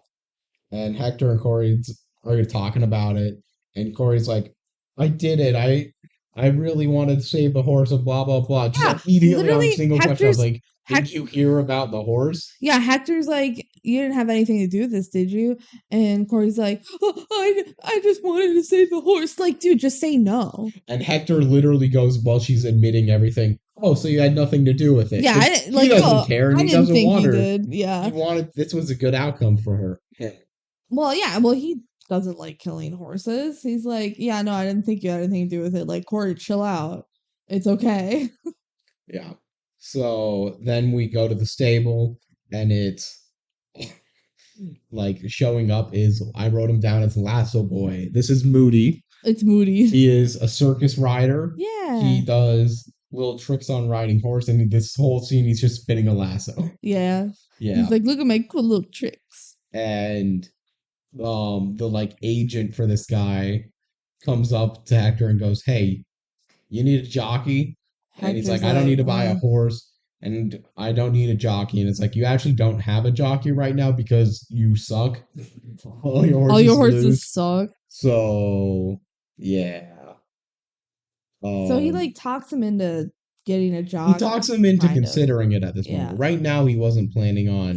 And Hector and Corey are talking about it. And Corey's like, I did it. I really wanted to save the horse and blah blah blah. Just Yeah, immediately on a literally, single question, I was like, Hec- did you hear about the horse? yeah, Hector's like, you didn't have anything to do with this, did you? And Corey's like, oh, I just wanted to save the horse. Like, dude, just say no. And Hector literally goes while she's admitting everything. Oh, so you had nothing to do with it. Yeah, He doesn't care, and I he didn't doesn't think want he her. did. Yeah. He wanted this was a good outcome for her. Well, yeah. Well, he doesn't like killing horses. He's like, yeah, no, I didn't think you had anything to do with it. Like, Corey, chill out. It's okay. Yeah. So then we go to the stable, and it's like showing up is I wrote him down as Lasso Boy. This is Moody. It's Moody. He is a circus rider. Yeah. He does little tricks on riding horse, and this whole scene he's just spinning a lasso. Yeah. Yeah. He's like, look at my cool little tricks. And the like agent for this guy comes up to Hector and goes, hey, you need a jockey? And he's like, I don't need to buy a horse and I don't need a jockey. And it's like, you actually don't have a jockey right now because you suck. All your horses lose. Suck. So, yeah. So he like talks him into getting a job. He talks him into considering it at this Yeah. moment. Right now, he wasn't planning on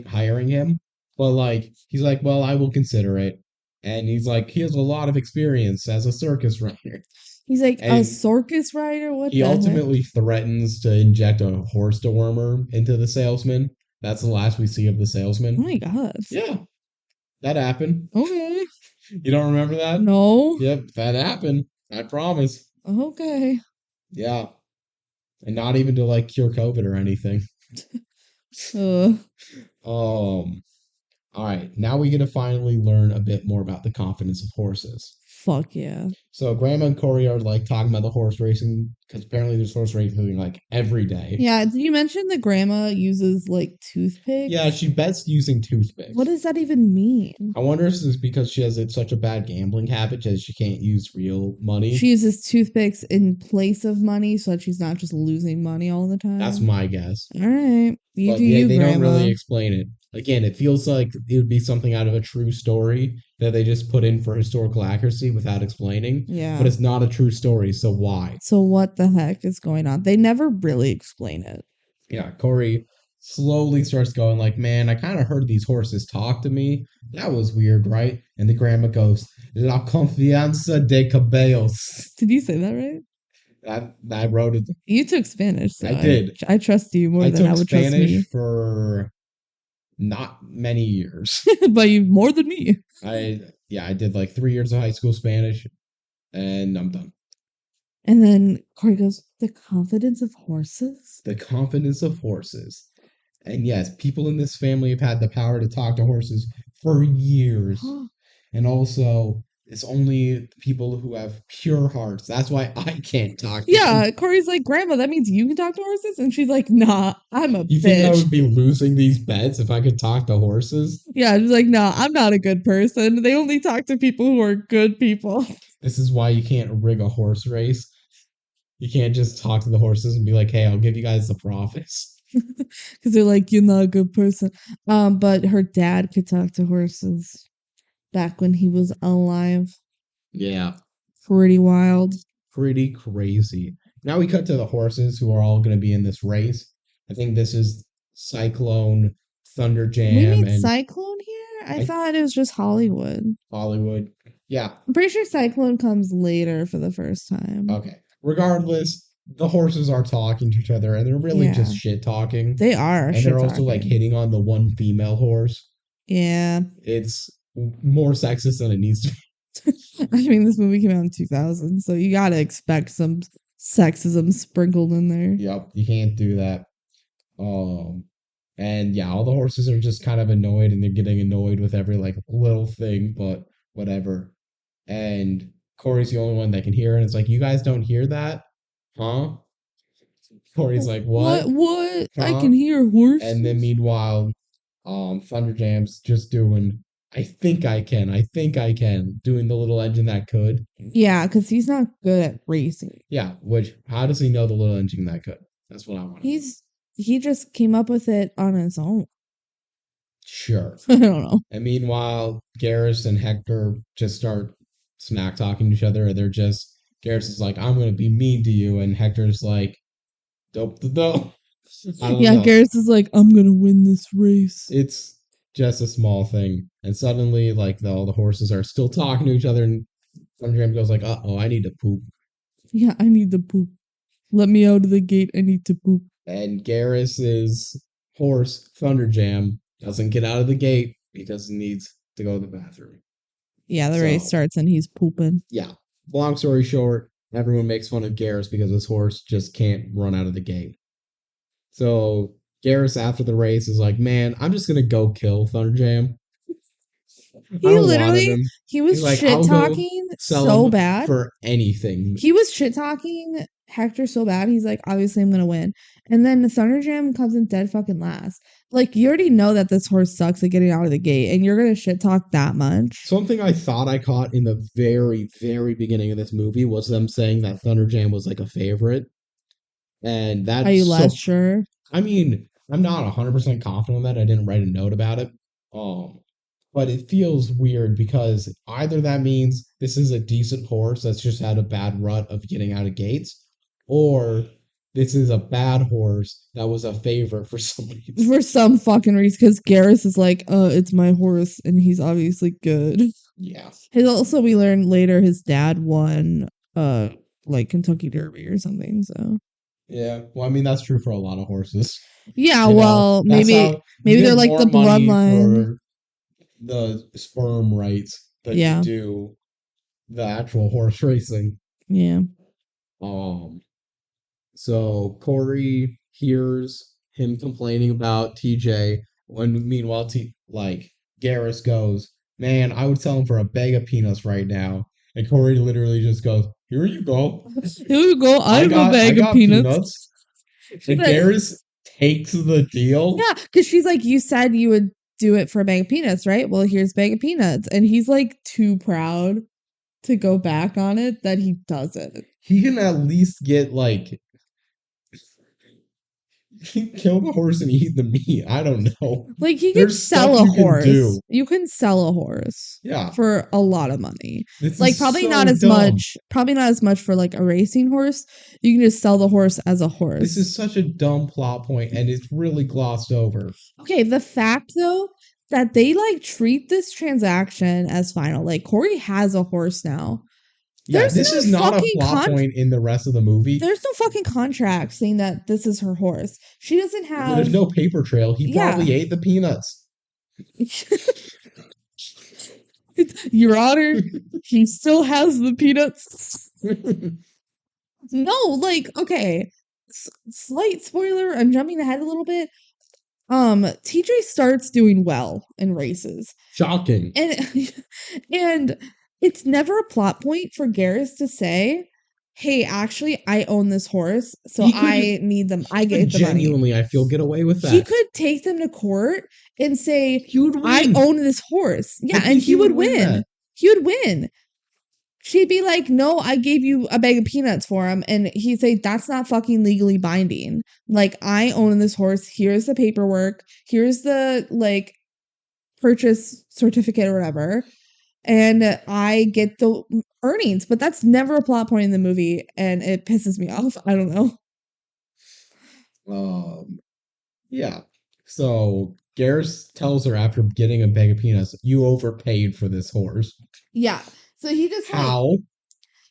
hiring him. But like, he's like, well, I will consider it. And he's like, he has a lot of experience as a circus rider. He's like, And a circus rider? What he ultimately threatens to inject a horse dewormer into the salesman. That's the last we see of the salesman. Oh my god. Yeah. That happened. Okay. You don't remember that? No. Yep, that happened. I promise. Okay. Yeah. And not even to like cure COVID or anything. All right, now we get to finally learn a bit more about the confidence of horses. Fuck yeah. So Grandma and Corey are like talking about the horse racing because apparently there's horse racing like every day. Yeah, did you mention that Grandma uses like toothpicks? Yeah, she bets using toothpicks. What does that even mean? I wonder if this is because she has such a bad gambling habit that she can't use real money. She uses toothpicks in place of money so that she's not just losing money all the time. That's my guess. All right. But they don't really explain it. Again, it feels like it would be something out of a true story that they just put in for historical accuracy without explaining. Yeah. But it's not a true story, so why? So what the heck is going on? They never really explain it. Yeah, Corey slowly starts going like, man, I kind of heard these horses talk to me. That was weird, right? And the grandma goes, La confianza de caballos. Did you say that right? I wrote it. You took Spanish. So I did. I trust you more than I would trust me. I took Spanish for not many years. But you more than me. I did like 3 years of high school Spanish and I'm done. And then Corey goes, the confidence of horses? The confidence of horses. And yes, people in this family have had the power to talk to horses for years. And also, it's only people who have pure hearts. That's why I can't talk to them. Corey's like, Grandma, that means you can talk to horses? And she's like, nah, I'm a bitch. You think I would be losing these bets if I could talk to horses? Yeah, she's like, nah, I'm not a good person. They only talk to people who are good people. This is why you can't rig a horse race. You can't just talk to the horses and be like, "Hey, I'll give you guys the profits." Because they're like, you're not a good person. But her dad could talk to horses back when he was alive. Yeah, Pretty wild. pretty crazy. Now we cut to the horses who are all going to be in this race. I think this is Cyclone, Thunder We Jam, meet and Cyclone here? I I, thought it was just Hollywood. Hollywood. Yeah, I'm pretty sure Cyclone comes later for the first time. okay. Regardless, the horses are talking to each other and they're really Yeah. just shit talking. They are. And they're also like hitting on the one female horse. Yeah. It's more sexist than it needs to be. I mean, this movie came out in 2000, so you gotta expect some sexism sprinkled in there. Yep, you can't do that. And yeah, all the horses are just kind of annoyed and they're getting annoyed with every like little thing, but whatever. And Corey's the only one that can hear, and it's like, you guys don't hear that? Huh? Corey's like, what? What? I Huh? can hear horses. And then meanwhile, Thunderjam's just doing I think I can, doing the little engine that could. Yeah, because he's not good at racing. Yeah, which how does he know the little engine that could? That's what I want. He just came up with it on his own. Sure. I don't know. And meanwhile, Garrus and Hector just start smack talking to each other, and they're just Garrus is like, I'm gonna be mean to you, and Hector's like, dope the dope. Yeah, Garrus is like, I'm gonna win this race. It's just a small thing. And suddenly, like all the horses are still talking to each other, and Thunderjam goes like, "Uh-oh, I need to poop." Yeah, I need to poop. Let me out of the gate. I need to poop. And Garrus's horse, Thunderjam, doesn't get out of the gate because he needs to go to the bathroom. Yeah, the race starts and he's pooping. Yeah. Long story short, everyone makes fun of Garrus because his horse just can't run out of the gate. So Garrus, after the race, is like, "Man, I'm just gonna go kill Thunderjam." He was like, shit talking so bad for anything. He was shit talking Hector so bad. He's like, obviously I'm gonna win. And then the Thunderjam comes in dead fucking last. Like, you already know that this horse sucks at getting out of the gate, and you're gonna shit talk that much. Something I thought I caught in the very, very beginning of this movie was them saying that Thunderjam was like a favorite. And that's Are you less sure? I mean, I'm not 100% confident on that. I didn't write a note about it. But it feels weird because either that means this is a decent horse that's just had a bad rut of getting out of gates, or this is a bad horse that was a favorite for some reason. For some fucking reason, because Garrus is like, it's my horse, and he's obviously good. Yeah. Also, we learned later his dad won, like Kentucky Derby or something, so. Yeah, well, I mean, that's true for a lot of horses. Yeah, well, maybe they're like the bloodline. The sperm rights that you do the actual horse racing. Yeah. So Corey hears him complaining about TJ when meanwhile Garrus goes, "Man, I would sell him for a bag of peanuts right now." And Corey literally just goes, "Here you go. Here you go. I have a bag of peanuts." And Garrus takes the deal. Yeah, because she's like, you said you would do it for a bag of peanuts, right? Well, here's a bag of peanuts. And he's like too proud to go back on it that he doesn't. He can at least get like kill the horse and eat the meat. I don't know. Like, he could sell a horse. You can sell a horse. Yeah. For a lot of money. This like, probably not as much. Probably not as much for like a racing horse. You can just sell the horse as a horse. This is such a dumb plot point, and it's really glossed over. Okay, the fact though that they like treat this transaction as final. Like, Corey has a horse now. Yeah, this is not a plot point in the rest of the movie. There's no fucking contract saying that this is her horse. She doesn't have. There's no paper trail. He probably ate the peanuts. Your Honor, he still has the peanuts. No, like, okay. Slight spoiler. I'm jumping ahead a little bit. TJ starts doing well in races. Shocking. And it's never a plot point for Garrus to say, "Hey, actually, I own this horse, so I need them. I get the money." Genuinely, I feel get away with that. He could take them to court and say, "I own this horse." Yeah, and he would win. He would win. she'd be like, no, I gave you a bag of peanuts for him. And he'd say, that's not fucking legally binding. Like, I own this horse. Here's the paperwork. Here's the, like, purchase certificate or whatever. And I get the earnings. But that's never a plot point in the movie. And it pisses me off. I don't know. Yeah. So Garrus tells her after getting a bag of peanuts, you overpaid for this horse. Yeah. So he just How?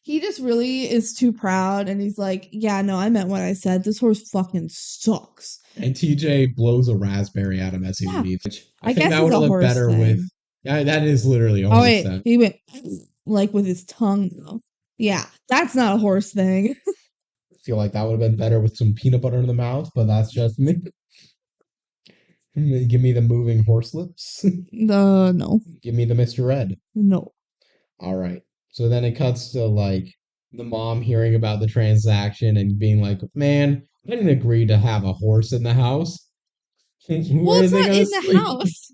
he just really is too proud and he's like, yeah, no, I meant what I said. This horse fucking sucks. And TJ blows a raspberry at him as he leaves. Which I think guess that would it's have a looked horse better thing. with. Yeah, that is literally a Oh horse wait, thing. he went like with his tongue though. Yeah, that's not a horse thing. I feel like that would have been better with some peanut butter in the mouth, but that's just me. Give me the moving horse lips. No. Give me the Mr. Red. No. All right. So then it cuts to like the mom hearing about the transaction and being like, "Man, I didn't agree to have a horse in the house. Well, Where are it's they not gonna in the sleep?" house.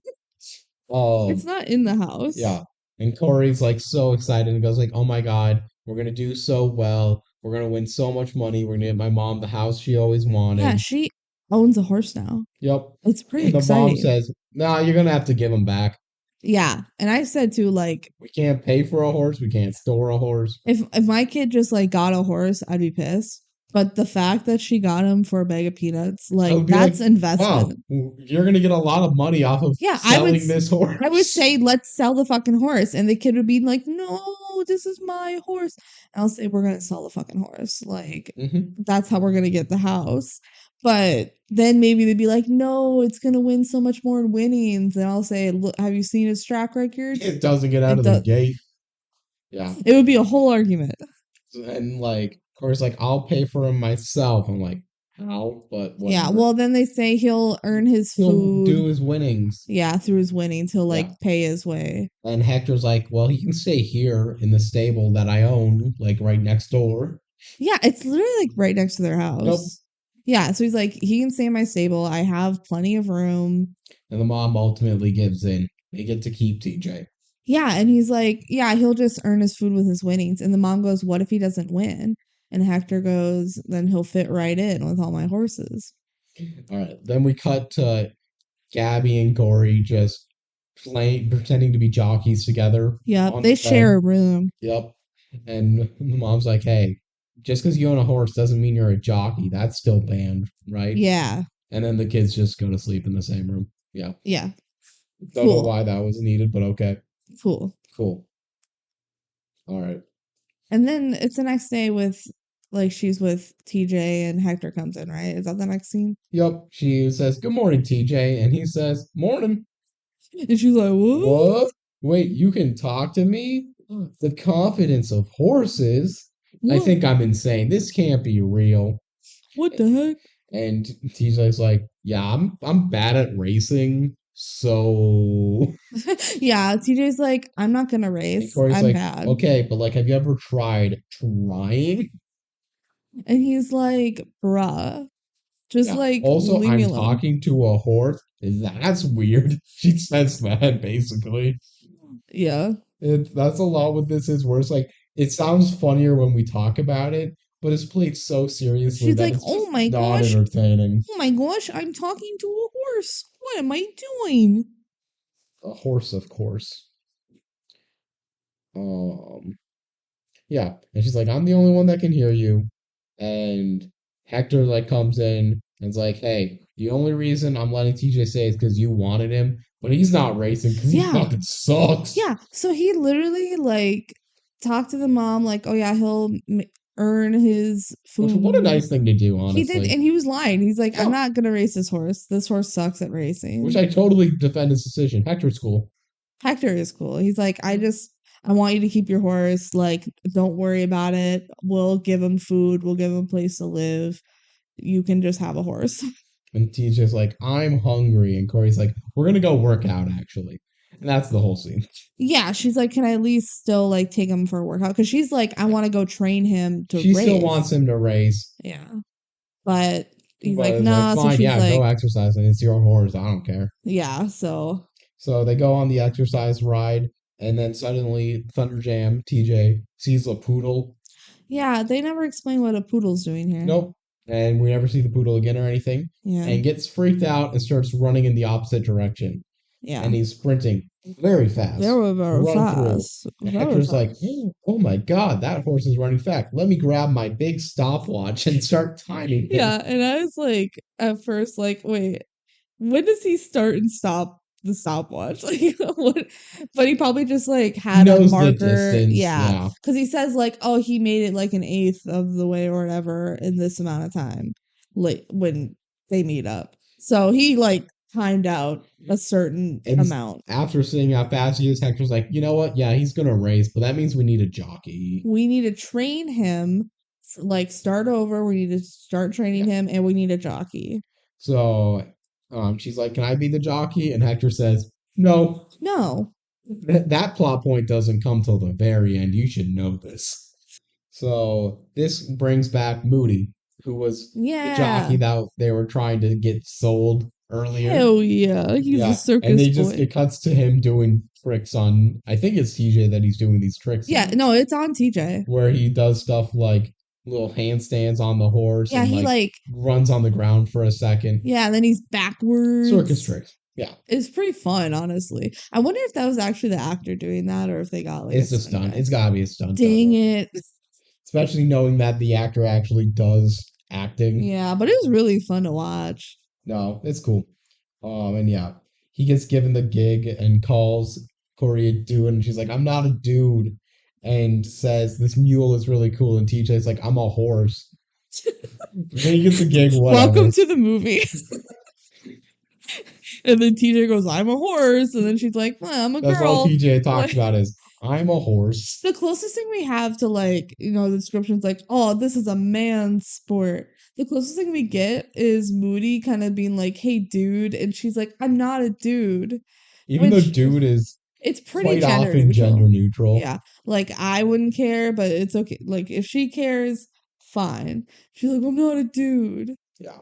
It's not in the house. Yeah. And Corey's like so excited and goes like, "Oh my God, we're gonna do so well. We're gonna win so much money. We're gonna get my mom the house she always Yeah, wanted." she owns a horse now. Yep. It's pretty And the mom exciting. says, "Nah, you're gonna have to give him back. Yeah, and I said too, like, We can't pay for a horse. We can't store a horse." if my kid just like got a horse, I'd be pissed. But the fact that she got him for a bag of peanuts, I like would be like, that's investment. "Wow, you're gonna get a lot of money off of Yeah, selling this horse." I would say let's sell the fucking horse, and the kid would be like, "No, this is my horse." And I'll say we're gonna sell the fucking horse. Like Mhm. that's how we're gonna get the house. But then maybe they'd be like, "No, it's gonna win so much more in winnings." And I'll say, "Look, have you seen his track record?" It doesn't get out It of the does. gate. Yeah. It would be a whole argument. And like, Corey's like, "I'll pay for him myself." I'm like, how? But Yeah. whatever. Well, then they say he'll earn his He'll food. do his winnings. Yeah, through his winnings, he'll Yeah. like pay his way. And Hector's like, "Well, he can stay here in the stable that I own, like right next door." Yeah, it's literally like right next to their house. Nope. Yeah, so he's like, he can stay in my stable. I have plenty of room. And the mom ultimately gives in. They get to keep TJ. Yeah, and he's like, yeah, he'll just earn his food with his winnings. And the mom goes, what if he doesn't win? And Hector goes, then he'll fit right in with all my horses. All right. Then we cut to Gabby and Corey just pretending to be jockeys together. Yep, they share a room. Yep. And the mom's like, "Hey, just because you own a horse doesn't mean you're a jockey. That's still banned, right?" Yeah. And then the kids just go to sleep in the same room. Yeah. Yeah. Don't know why that was needed, but okay. Cool. All right. And then it's the next day with, like, she's with TJ and Hector comes in, right? Is that the next scene? Yep. She says, "Good morning, TJ." And he says, "Morning." And she's like, what? Wait, you can talk to me? The confidence of horses? I What? think I'm insane. This can't be real. What the heck? And TJ's like, "Yeah, I'm bad at racing, so." Yeah, TJ's like, I'm not gonna And race. Corey's I'm like, bad. "Okay, but like, have you ever tried trying?" And he's like, bruh, just Yeah. like Also, leave me I'm alone. talking to a horse. That's weird. She says that basically. Yeah. That's a lot what this is. Where it's like it sounds funnier when we talk about it, but it's played so seriously She's that like, it's oh just my not gosh. entertaining. Oh my gosh, I'm talking to a horse. What am I doing? A horse, of course. Um, yeah, and she's like, "I'm the only one that can hear you." And Hector like comes in and's like, "Hey, the only reason I'm letting TJ say is because you wanted him, but he's not racing because he Yeah. fucking sucks." Yeah. So he literally like talked to the mom, like, oh yeah, he'll earn his Which, food. what a nice thing to do, He did, honestly. and he was lying. He's like, I'm Yeah. not gonna race this horse. This horse sucks at racing. Which I totally defend his decision. Hector's cool. Hector is cool. He's like, I want you to keep your horse. Like, don't worry about it. We'll give him food. We'll give him a place to live. You can just have a horse. And TJ's like, "I'm hungry," and Corey's like, "We're gonna go work out, actually." And that's the whole scene. Yeah, she's like, can I at least still like take him for a workout? Because she's like, I want to go train him to She race. still wants him to race. Yeah, but he's But like, it's nah. So fine, she's yeah, like, go exercise, and it's your horse. I don't care. yeah. So So they go on the exercise ride, And then suddenly Thunderjam TJ sees a poodle. Yeah, they never explain what a poodle's doing here. Nope. And we never see the poodle again or anything. Yeah. And gets freaked out and starts running in the opposite direction. Yeah. And he's sprinting very fast. Very, very fast. And Very Hector's fast. like, oh my god, that horse is running fast. Let me grab my big stopwatch and start timing him. Yeah, and I was like, at first, like, wait, when does he start and stop the stopwatch? Like, what? But he probably just like had a knows the marker. distance, Yeah, yeah. because he says like, oh, he made it like an eighth of the way or whatever in this amount of time, like when they meet up. So he like timed out a certain And amount. after seeing how fast he is, Hector's like, you know what? Yeah, he's gonna race, but that means we need a jockey. We need to train him, like start over. We need to start training him, and we need a jockey. So she's like, can I be the jockey? And Hector says, no. No. That plot point doesn't come till the very end. You should know this. So this brings back Moody, who was the jockey that they were trying to get sold earlier. Hell yeah, he's a circus and they boy. just it cuts to him doing tricks on. I think it's TJ that he's doing these tricks. Yeah, no, it's on TJ where he does stuff like little handstands on the horse. Yeah, and he like runs on the ground for a second. Yeah, and then he's backwards. Circus tricks. Yeah, it's pretty fun, honestly. I wonder if that was actually the actor doing that, or if they got like it's a stunt. It's gotta be a stunt. Dang it! Especially knowing that the actor actually does acting. Yeah, but it was really fun to watch. No, it's cool. And yeah, he gets given the gig and calls Corey a dude, and she's like, "I'm not a dude," and says this mule is really cool, and TJ's like, "I'm a horse." Then he gets a gig. Whatever. Welcome to the movie. And then TJ goes, "I'm a horse," and then she's like, "I'm a girl." That's all TJ talks about is, I'm a horse. The closest thing we have to like, the description's like, oh, this is a man's sport. The closest thing we get is Moody kind of being like, hey, dude. And she's like, I'm not a dude. Even though dude is it's pretty quite often gender neutral. Yeah. Like, I wouldn't care, but it's okay. Like, if she cares, fine. She's like, I'm not a dude. Yeah.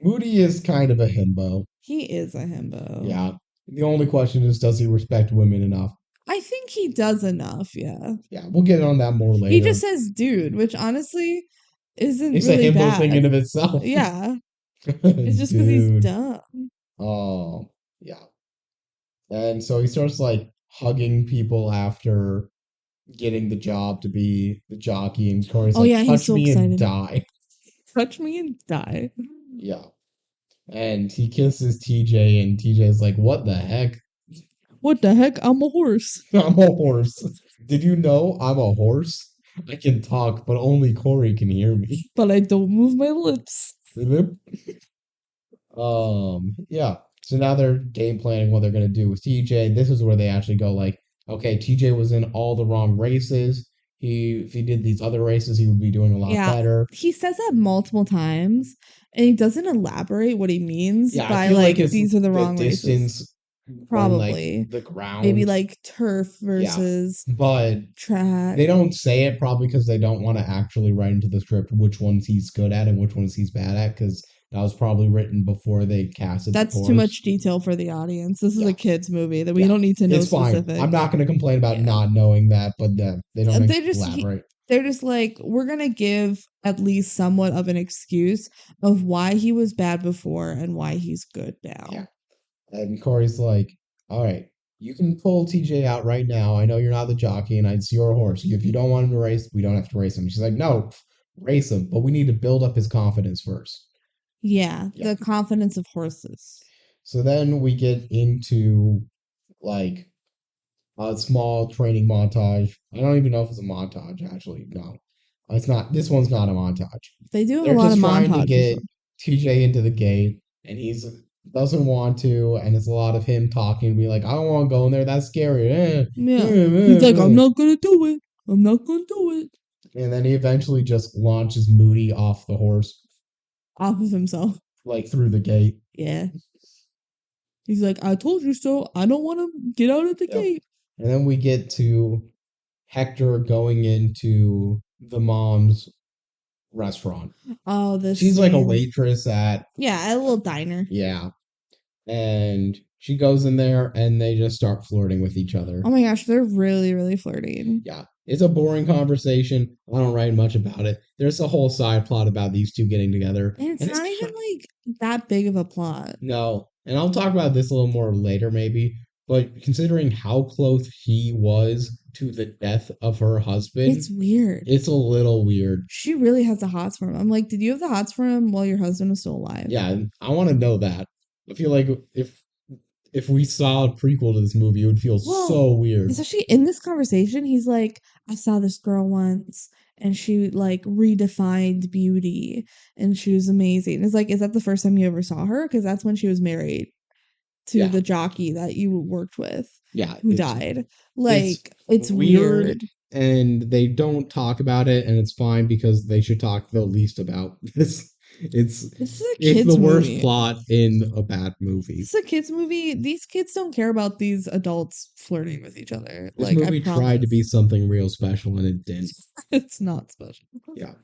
Moody is kind of a himbo. He is a himbo. Yeah. The only question is, does he respect women enough? I think he does enough, yeah. Yeah, we'll get on that more later. He just says dude, which honestly isn't it's really a himbo bad. thing in of itself. Yeah. It's just because he's dumb. Oh, yeah. And so he starts like hugging people after getting the job to be the jockey, and Corey's like, touch he's so me excited. and die. Touch me and die. Yeah. And he kisses TJ, and TJ's like, what the heck? What the heck? I'm a horse. I'm a horse. Did you know I'm a horse? I can talk, but only Corey can hear me. But I don't move my lips. Yeah. So now they're game planning what they're gonna do with TJ. This is where they actually go like, okay, TJ was in all the wrong races. If he did these other races, he would be doing a lot better. He says that multiple times, and he doesn't elaborate what he means by like these are the wrong races. Probably the ground, maybe like turf versus but track. They don't say it probably because they don't want to actually write into the script which ones he's good at and which ones he's bad at, because that was probably written before they casted. That's too much detail for the audience. This is a kids movie that we don't need to know. It's specific. Fine. I'm not going to complain about not knowing that, but they don't elaborate. They're just like, we're going to give at least somewhat of an excuse of why he was bad before and why he's good now. Yeah. And Corey's like, all right, you can pull TJ out right now. I know you're not the jockey, and it's your horse. If you don't want him to race, we don't have to race him. She's like, no, race him, but we need to build up his confidence first. Yeah, the confidence of horses. So then we get into like a small training montage. I don't even know if it's a montage, actually. No, it's not. This one's not a montage. They do a lot of montages. They're just trying to get TJ into the gate, and he's doesn't want to, and it's a lot of him talking, be like, I don't want to go in there, that's scary. He's like, I'm not gonna do it. I'm not gonna do it. And then he eventually just launches Moody off the horse. Off of himself. Like through the gate. Yeah. He's like, I told you so. I don't want to get out of the gate. And then we get to Hector going into the mom's restaurant. Oh, she's like a waitress at a little diner. Yeah. And She goes in there and they just start flirting with each other. Oh my gosh, they're really, really flirting. Yeah, it's a boring conversation. I don't write much about it. There's a whole side plot about these two getting together, And it's and it's not even kind like that big of a plot. no. And I'll talk about this a little more later, maybe. But considering how close he was to the death of her husband, It's weird. it's a little weird. She really has the hots for him. I'm like, did you have the hots for him while your husband was still alive? Yeah, and I want to know that. I feel like if we saw a prequel to this movie, it would feel Well, so weird. especially in this conversation, he's like, I saw this girl once and she like redefined beauty and she was amazing. It's like, is that the first time you ever saw her? Because that's when she was married to Yeah, the jockey that you worked with yeah, who died. it's Like, it's weird, weird. and they don't talk about it, and it's fine because they should talk the least about this. It's This is a it's the kids worst movie. plot in a bad movie. This is a kids movie. These kids don't care about these adults flirting with each other. This Like, I movie tried to be promise. something real special, and it didn't. It's not special. Yeah.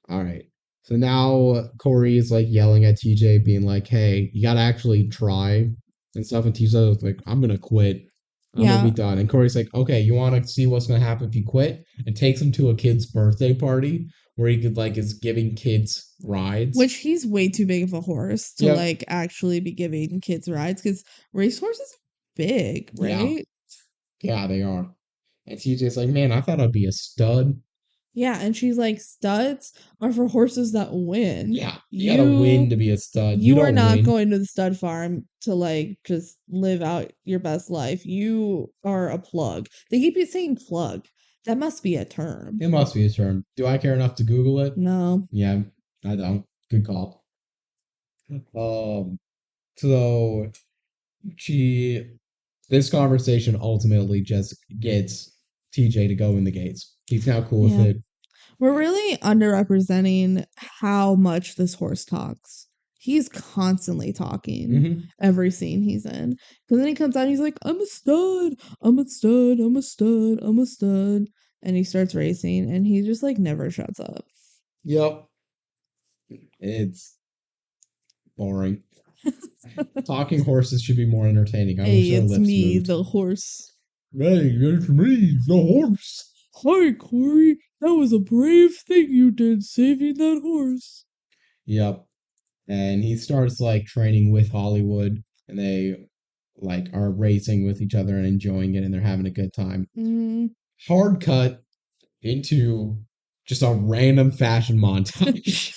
All right. So now Corey is like yelling at TJ, being like, "Hey, you gotta actually try and stuff." And TJ's like, "I'm gonna quit. I'm gonna be Yeah, done." And Corey's like, "Okay, you want to see what's gonna happen if you quit?" And takes him to a kid's birthday party where he could like is giving kids rides. which he's way too big of a horse to Yep. like actually be giving kids rides because racehorses are big, Yeah. right? Yeah, they are. And TJ's like, "Man, I thought I'd be a stud." Yeah, and she's like, studs are for horses that win. Yeah, you gotta win to be a stud. You You are don't not win. going to the stud farm to like just live out your best life. You are a plug. They keep saying plug. That must be a term. It must be a term. Do I care enough to Google it? No. Yeah, I don't. Good call. So she, this conversation ultimately just gets TJ to go in the gates. He's now cool with Yeah. it. We're really underrepresenting how much this horse talks. He's constantly talking Hmm. every scene he's in. Because then he comes out and he's like, I'm a stud, I'm a stud, I'm a stud, I'm a stud. And he starts racing and he just like never shuts up. Yep, it's boring. Talking horses should be more entertaining. I wish Hey, their it's lips me, moved. the horse. Hey, it's me, the horse. Hi, Corey. That was a brave thing you did saving that horse. Yep. And he starts like training with Hollywood, and they like are racing with each other and enjoying it, and they're having a good time. Mm. Hard cut into just a random fashion montage.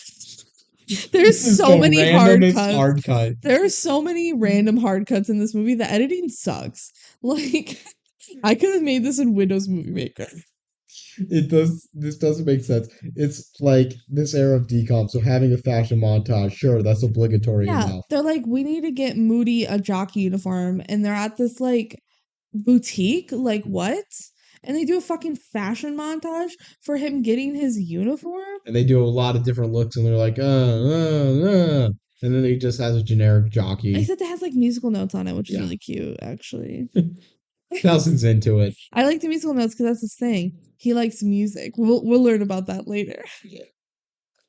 There's This is so the many hard randomest cuts. hard cut. There are so many random hard cuts in this movie. The editing sucks. Like, I could have made this in Windows Movie Maker. It does. This doesn't make sense. It's like this era of DCOM, so having a fashion montage, sure, that's obligatory Yeah, enough. they're like, we need to get Moody a jockey uniform, and they're at this like boutique. Like, what? And they do a fucking fashion montage for him getting his uniform. And they do a lot of different looks, and they're like, and then he just has a generic jockey. Except it has like musical notes on it, which is Yeah, really cute, actually. Nelson's into it. I like the musical notes because that's his thing. He likes music. We'll learn about that later.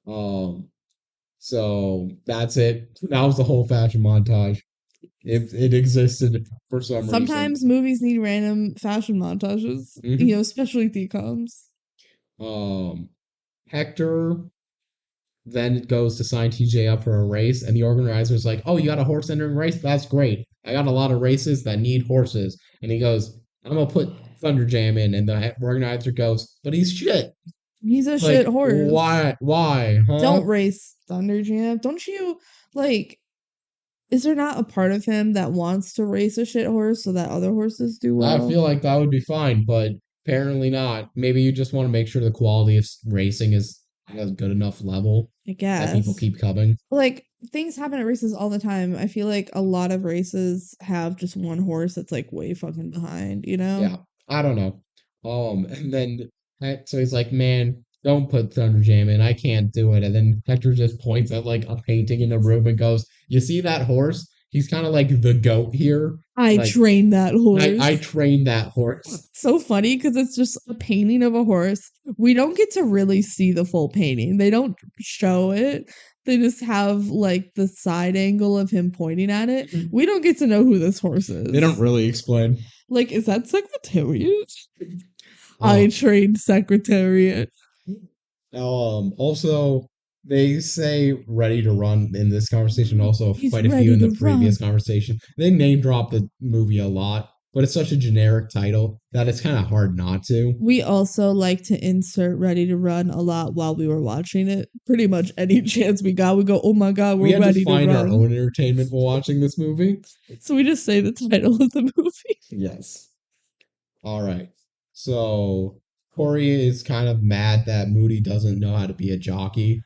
Um, so that's it. That was the whole fashion montage. It existed for some reason. Sometimes movies need random fashion montages, Hmm. especially DCOMs. Um, Hector then goes to sign TJ up for a race, and the organizer's like, "Oh, you got a horse entering race? That's great. I got a lot of races that need horses." And he goes, "I'm gonna put Thunderjam in," and the organizer goes, "But he's shit. He's a shit Like, horse. why? Why? Huh?" Don't race Thunderjam. Don't you like? Is there not a part of him that wants to race a shit horse so that other horses do I well? feel like that would be fine, but apparently not. Maybe you just want to make sure the quality of racing is at a good enough level I that people guess. keep coming. Like things happen at races all the time. I feel like a lot of races have just one horse that's like way fucking behind, you know? Yeah, I don't know. And then so he's like, "Man, don't put Thunderjam in. I can't do it." And then Hector just points at like a painting in the room and goes, "You see that horse? He's kind of like the goat here. I Like trained that I horse. trained that horse." So funny because it's just a painting of a horse. We don't get to really see the full painting. They don't show it. they just have like the side angle of him pointing at it. We don't get to know who this horse is. They don't really explain. Like, is that Secretariat? I trained Secretariat. Also, they say ready to run in this conversation. Also, He's quite a few ready in the to previous run. conversation. They name drop the movie a lot, but it's such a generic title that it's kind of hard not to. We also like to insert Ready to Run a lot while we were watching it. Pretty much any chance we got, we go, oh my God, We we're had to ready to find our run. own entertainment while watching this movie. So we just say the title of the movie. Yes. All right. So Corey is kind of mad that Moody doesn't know how to be a jockey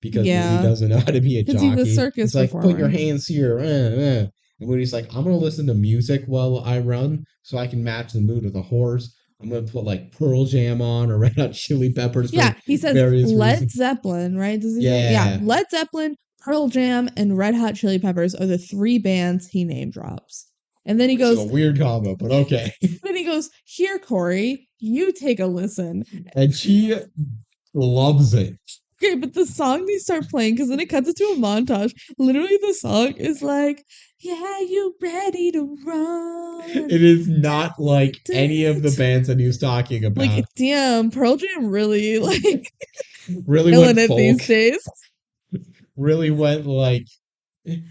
because Moody Yeah, doesn't know how to be a because he's a jockey. circus It's like, put your performer. hands here. And Moody's like, I'm going to listen to music while I run so I can match the mood of the horse. I'm going to put like Pearl Jam on or Red Hot Chili Peppers Yeah, for he says various Led reasons. Zeppelin, right? Does he say? Yeah, Yeah. Led Zeppelin, Pearl Jam, and Red Hot Chili Peppers are the 3 bands he name drops. And then he Which is goes, a weird combo, but okay. then he goes, here, Corey, you take a listen. And she loves it. Okay, but the song they start playing, because then it cuts into a montage. Literally, the song is like, yeah, you ready to run. It is not like any of the bands that he was talking about. Like, damn, Pearl Jam really, like, really killing went it folk. these days. Really went like They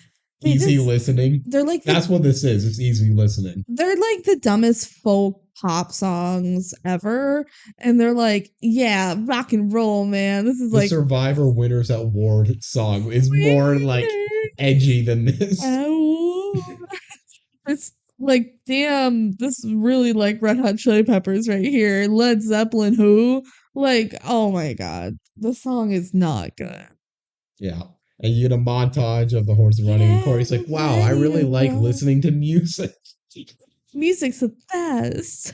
easy just- listening. They're like, That's what this is. It's easy listening. they're like the dumbest folk pop songs ever. And they're like, yeah, rock and roll, man. This is The like, Survivor Winners Award song is more like edgy than this. It's like, damn, this is really like Red Hot Chili Peppers right here. Led Zeppelin, who? Like, oh my God. The song is not good. Yeah. And you get a montage of the horse running, and Corey's like, wow, I really like listening to music. Music's the best.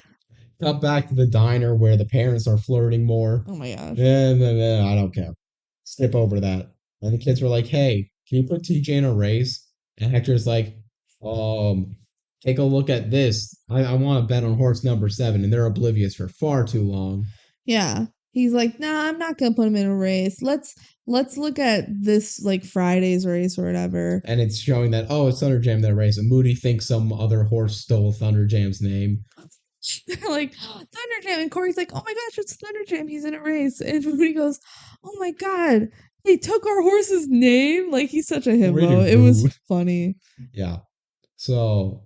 Cut back to the diner where the parents are flirting more. Oh my gosh. And I don't care. Skip over that. And the kids were like, hey, can you put TJ in a race? And Hector's like, take a look at this. I want to bet on horse number 7. And they're oblivious for far too long. Yeah. He's like, nah, I'm not gonna put him in a race. Let's look at this like Friday's race or whatever. And it's showing that, oh, it's Thunder Jam that race. And Moody thinks some other horse stole Thunder Jam's name. They're like, Thunder Jam. And Corey's like, oh my gosh, it's Thunder Jam. He's in a race. And Moody goes, oh my God, they took our horse's name. Like, he's such a himbo. Really It was rude. funny. Yeah. So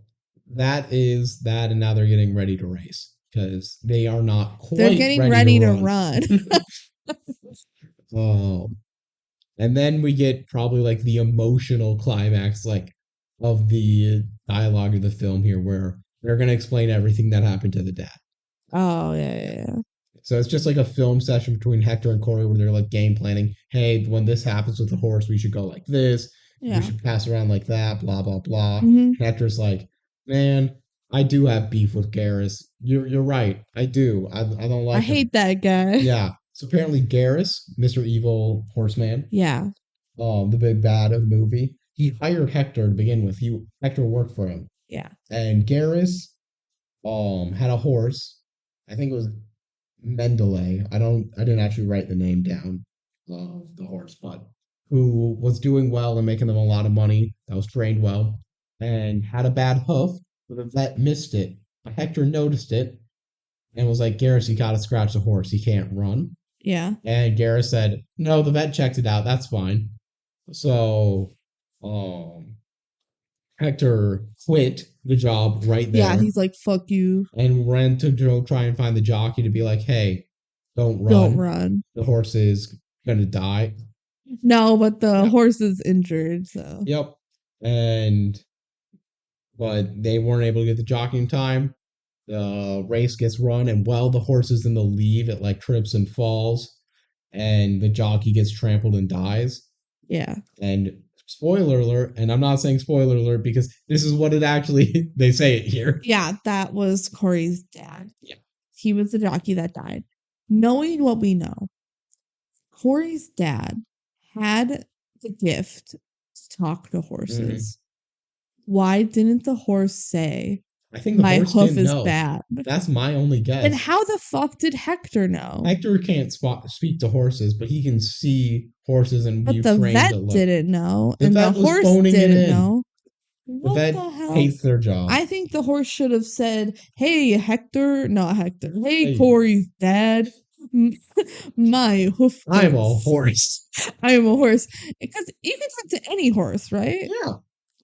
that is that. And now they're getting ready to race because they are not quite They're getting ready to run. Oh. And then we get probably like the emotional climax, like of the dialogue of the film here, where they're gonna explain everything that happened to the dad. Oh yeah. So it's just like a film session between Hector and Corey where they're like game planning. Hey, when this happens with the horse, we should go like this. Yeah. We should pass around like that. Blah blah blah. Mhm. Hector's like, man, I do have beef with Garrus. You're right. I do. I don't like. I hate that guy. Yeah. So apparently Garrus, Mr. Evil Horseman, Yeah. the big bad of the movie, he hired Hector to begin with. Hector worked for him. Yeah. And Garrus had a horse. I think it was Mendeley. I didn't actually write the name down of the horse, but who was doing well and making them a lot of money, that was trained well, and had a bad hoof, but the vet missed it. But Hector noticed it and was like, Garrus, you gotta scratch the horse. He can't run. Yeah. And Garrus said, no, the vet checked it out. That's fine. So Hector quit the job right there. Yeah, he's like, fuck you. And ran to go try and find the jockey to be like, hey, don't run. Don't run. The horse is gonna die. No, but the horse is injured, so. Yep. But they weren't able to get the jockey in time. The race gets run, and while the horse is in the lead, it like trips and falls, and the jockey gets trampled and dies. Yeah. And spoiler alert, and I'm not saying spoiler alert because this is what it actually, they say it here. Yeah, that was Corey's dad. Yeah. He was the jockey that died. Knowing what we know, Corey's dad had the gift to talk to horses. Why didn't the horse say, I think the my horse hoof didn't is know. bad. That's my only Then guess. how the fuck did Hector know? Hector can't speak to horses, but he can see horses and But view the trained vet to look. didn't know, The and the vet was horse phoning it didn't in. know. The What vet the hell? hates their job. I think the horse should have said, "Hey, Hector, not Hector. Hey, Hey. Corey's dad. My hoof. I'm a hurts. horse. I am a horse." Because you can talk to any horse, right? Yeah.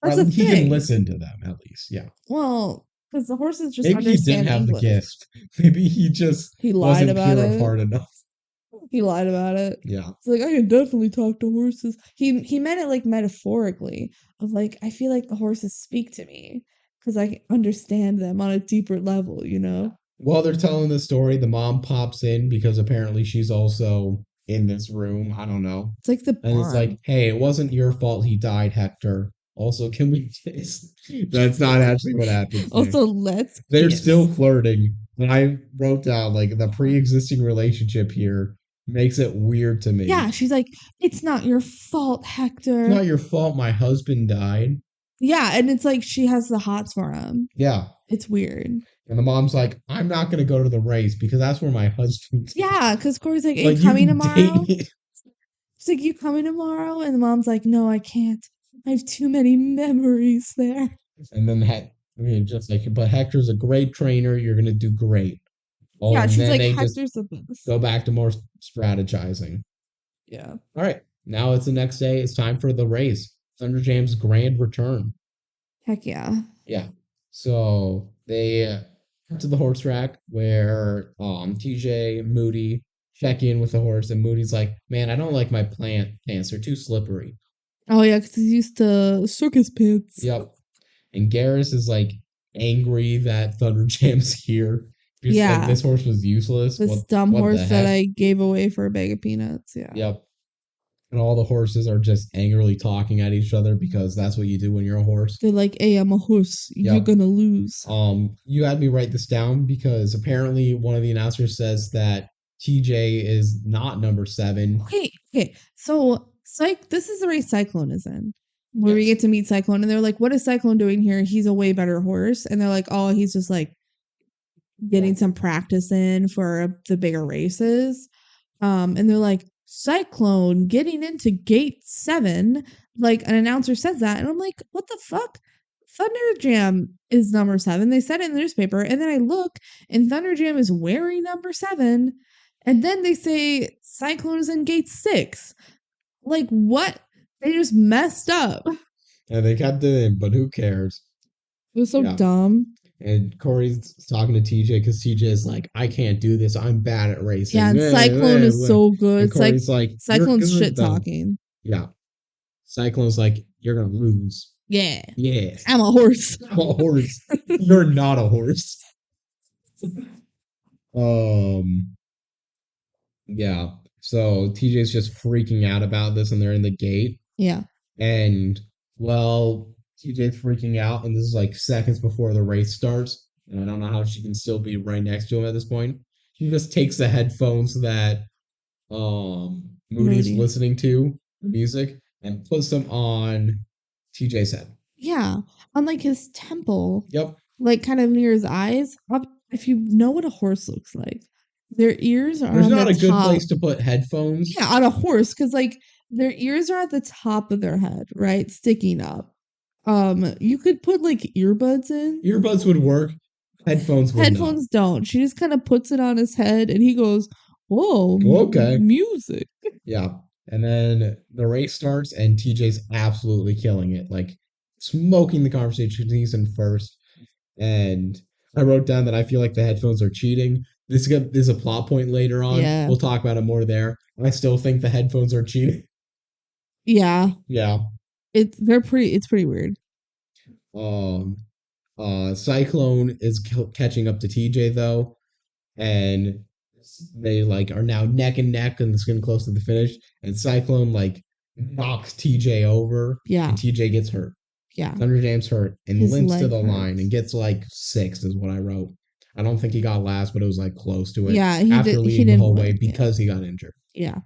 That's a He can thing. listen to them at least. Yeah. Well, because the horses just Maybe he didn't understand have the English. gift. Maybe he just He lied wasn't about pure of it. heart enough. He lied about it. Yeah. It's like I can definitely talk to horses. He meant it like metaphorically of like I feel like the horses speak to me because I understand them on a deeper level, you know? While they're telling the story, the mom pops in because apparently she's also in this room. I don't know. It's like the And it's like, barn. hey, it wasn't your fault he died, Hector. Also, can we kiss? That's not actually what happens there. Also, let's They're kiss. still flirting. And I wrote down like the pre-existing relationship here makes it weird to me. Yeah, she's like, it's not your fault, Hector. It's not your fault my husband died. Yeah, and it's like she has the hots for him. Yeah. It's weird. And the mom's like, I'm not gonna go to the race because that's where my husband is. Yeah, because Corey's like, are Like, you you coming can tomorrow? date- She's like, you coming tomorrow? And the mom's like, no, I can't. I have too many memories there. And then just like, but Hector's a great trainer. You're gonna do great. Yeah, And she's then like, they just Hector's the best. go back to more strategizing. Yeah. All right, now it's the next day. It's time for the race. Thunder Jam's grand return. Heck yeah. Yeah. So they come to the horse track where TJ and Moody check in with the horse, and Moody's like, "Man, I don't like my pants. They're too slippery." Oh yeah, because he's used to circus pants. Yep. And Garrus is like angry that Thunder Jam's here. He's like, Yeah. this horse was useless. This dumb what the horse that heck? I gave away for a bag of peanuts. Yeah. Yep. And all the horses are just angrily talking at each other because that's what you do when you're a horse. They're like, hey, I'm a horse. You're Yep. gonna lose. You had me write this down because apparently one of the announcers says that TJ is not number 7. Okay. So this is the race Cyclone is in. Where we Yes. get to meet Cyclone, and they're like, what is Cyclone doing here? He's a way better horse. And they're like, oh, he's just like getting some practice in for the bigger races. And they're like, Cyclone getting into gate 7. Like an announcer says that, and I'm like, what the fuck? Thunder Jam is number 7. They said it in the newspaper, and then I look, and Thunder Jam is wearing number 7, and then they say Cyclone is in gate 6. Like what? They just messed up. And they kept it in, but who cares? It was so Yeah. dumb. And Corey's talking to TJ because TJ is like, I can't do this. I'm bad at racing. Yeah, and Cyclone is so good. And Corey's like, Cyclone's "You're good, shit though." talking. Yeah. Cyclone's like, you're going to lose. Yeah. Yeah. I'm a horse. I'm a horse. You're not a horse. Yeah. So TJ's just freaking out about this and they're in the gate. Yeah. And well, TJ's freaking out, and this is like seconds before the race starts. And I don't know how she can still be right next to him at this point. She just takes the headphones that Moody's Moody. listening to, the music, and puts them on TJ's head. Yeah. On like his temple. Yep. Like kind of near his eyes. If you know what a horse looks like, their ears are There's on not the a good top. place to put headphones. Yeah, on a horse, because like their ears are at the top of their head, right? Sticking up. You could put like earbuds in. Earbuds would work. Headphones would Headphones don't. She just kind of puts it on his head and he goes, whoa, Okay. music. Yeah. And then the race starts and TJ's absolutely killing it. Like smoking the conversation. He's in first. And I wrote down that I feel like the headphones are cheating. This is a plot point later on. Yeah. We'll talk about it more there. I still think the headphones are cheating. Yeah. Yeah. It's pretty weird. Cyclone is catching up to TJ though, and they like are now neck and neck, and it's getting close to the finish. And Cyclone like knocks TJ over. Yeah. And TJ gets hurt. Yeah. Thunder Jam's hurt and His limps to leg the line hurts. and gets like 6th is what I wrote. I don't think he got last, but it was like close to it. Yeah, After leading the didn't whole way win, yeah. because he got injured. Yeah.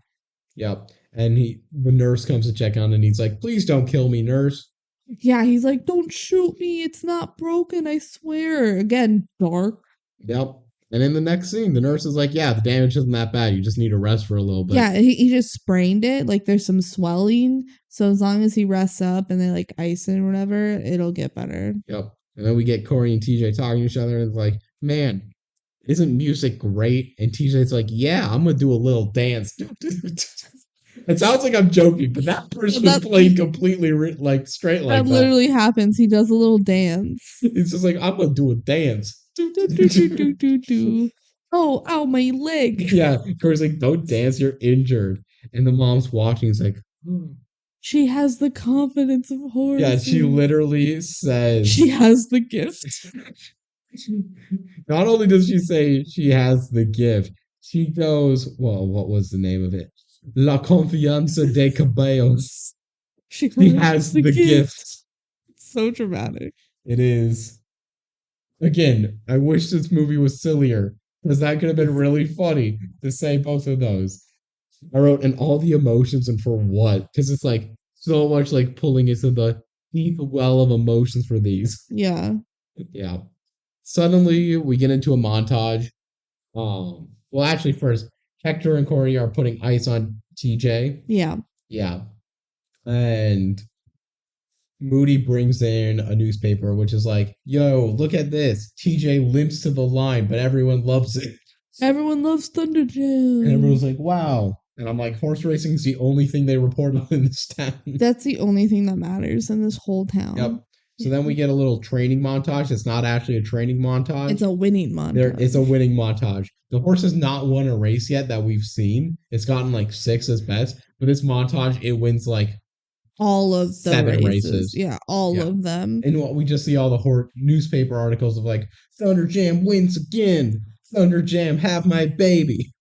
Yep. And the nurse comes to check on him and he's like, please don't kill me, nurse. Yeah, he's like, don't shoot me. It's not broken, I swear. Again, dark. Yep. And in the next scene, the nurse is like, yeah, the damage isn't that bad. You just need to rest for a little bit. Yeah, he just sprained it. Like there's some swelling. So as long as he rests up and they like ice it or whatever, it'll get better. Yep. And then we get Corey and TJ talking to each other, and it's like, man, isn't music great? And TJ's like, yeah, I'm gonna do a little dance. It sounds like I'm joking, but that person was That playing completely like straight like that that. literally happens. He does a little dance. He's just like, I'm gonna do a dance. Do, do, do, do, do, do, do. Oh, ow, my leg. Yeah, Corey's like, don't dance, you're injured. And the mom's watching. He's like, She has the confidence of yeah, horses. she literally says, She has the gift. not only does she say she has the gift, she goes, well, what was the name of it? La confianza de caballos. She He has the gift. It's so dramatic. It is. Again, I wish this movie was sillier because that could have been really funny to say both of those. I wrote, and all the emotions and for what? Because it's like so much like pulling into the deep well of emotions for these. Yeah. Yeah. Suddenly we get into a montage. Well, actually, first, Hector and Corey are putting ice on TJ. Yeah. Yeah. And Moody brings in a newspaper, which is like, yo, look at this. TJ limps to the line, but everyone loves it. Everyone loves Thunder Jam. And everyone's like, wow. And I'm like, horse racing is the only thing they report on in this town. That's the only thing that matters in this whole town. Yep. So then we get a little training montage. It's not actually a training montage. It's a winning montage. It's a winning montage. The horse has not won a race yet that we've seen. It's gotten like 6 as best, but this montage it wins like all of the 7 races. Yeah, all of them. And we just see all the newspaper articles of like Thunder Jam wins again. Thunder Jam have my baby.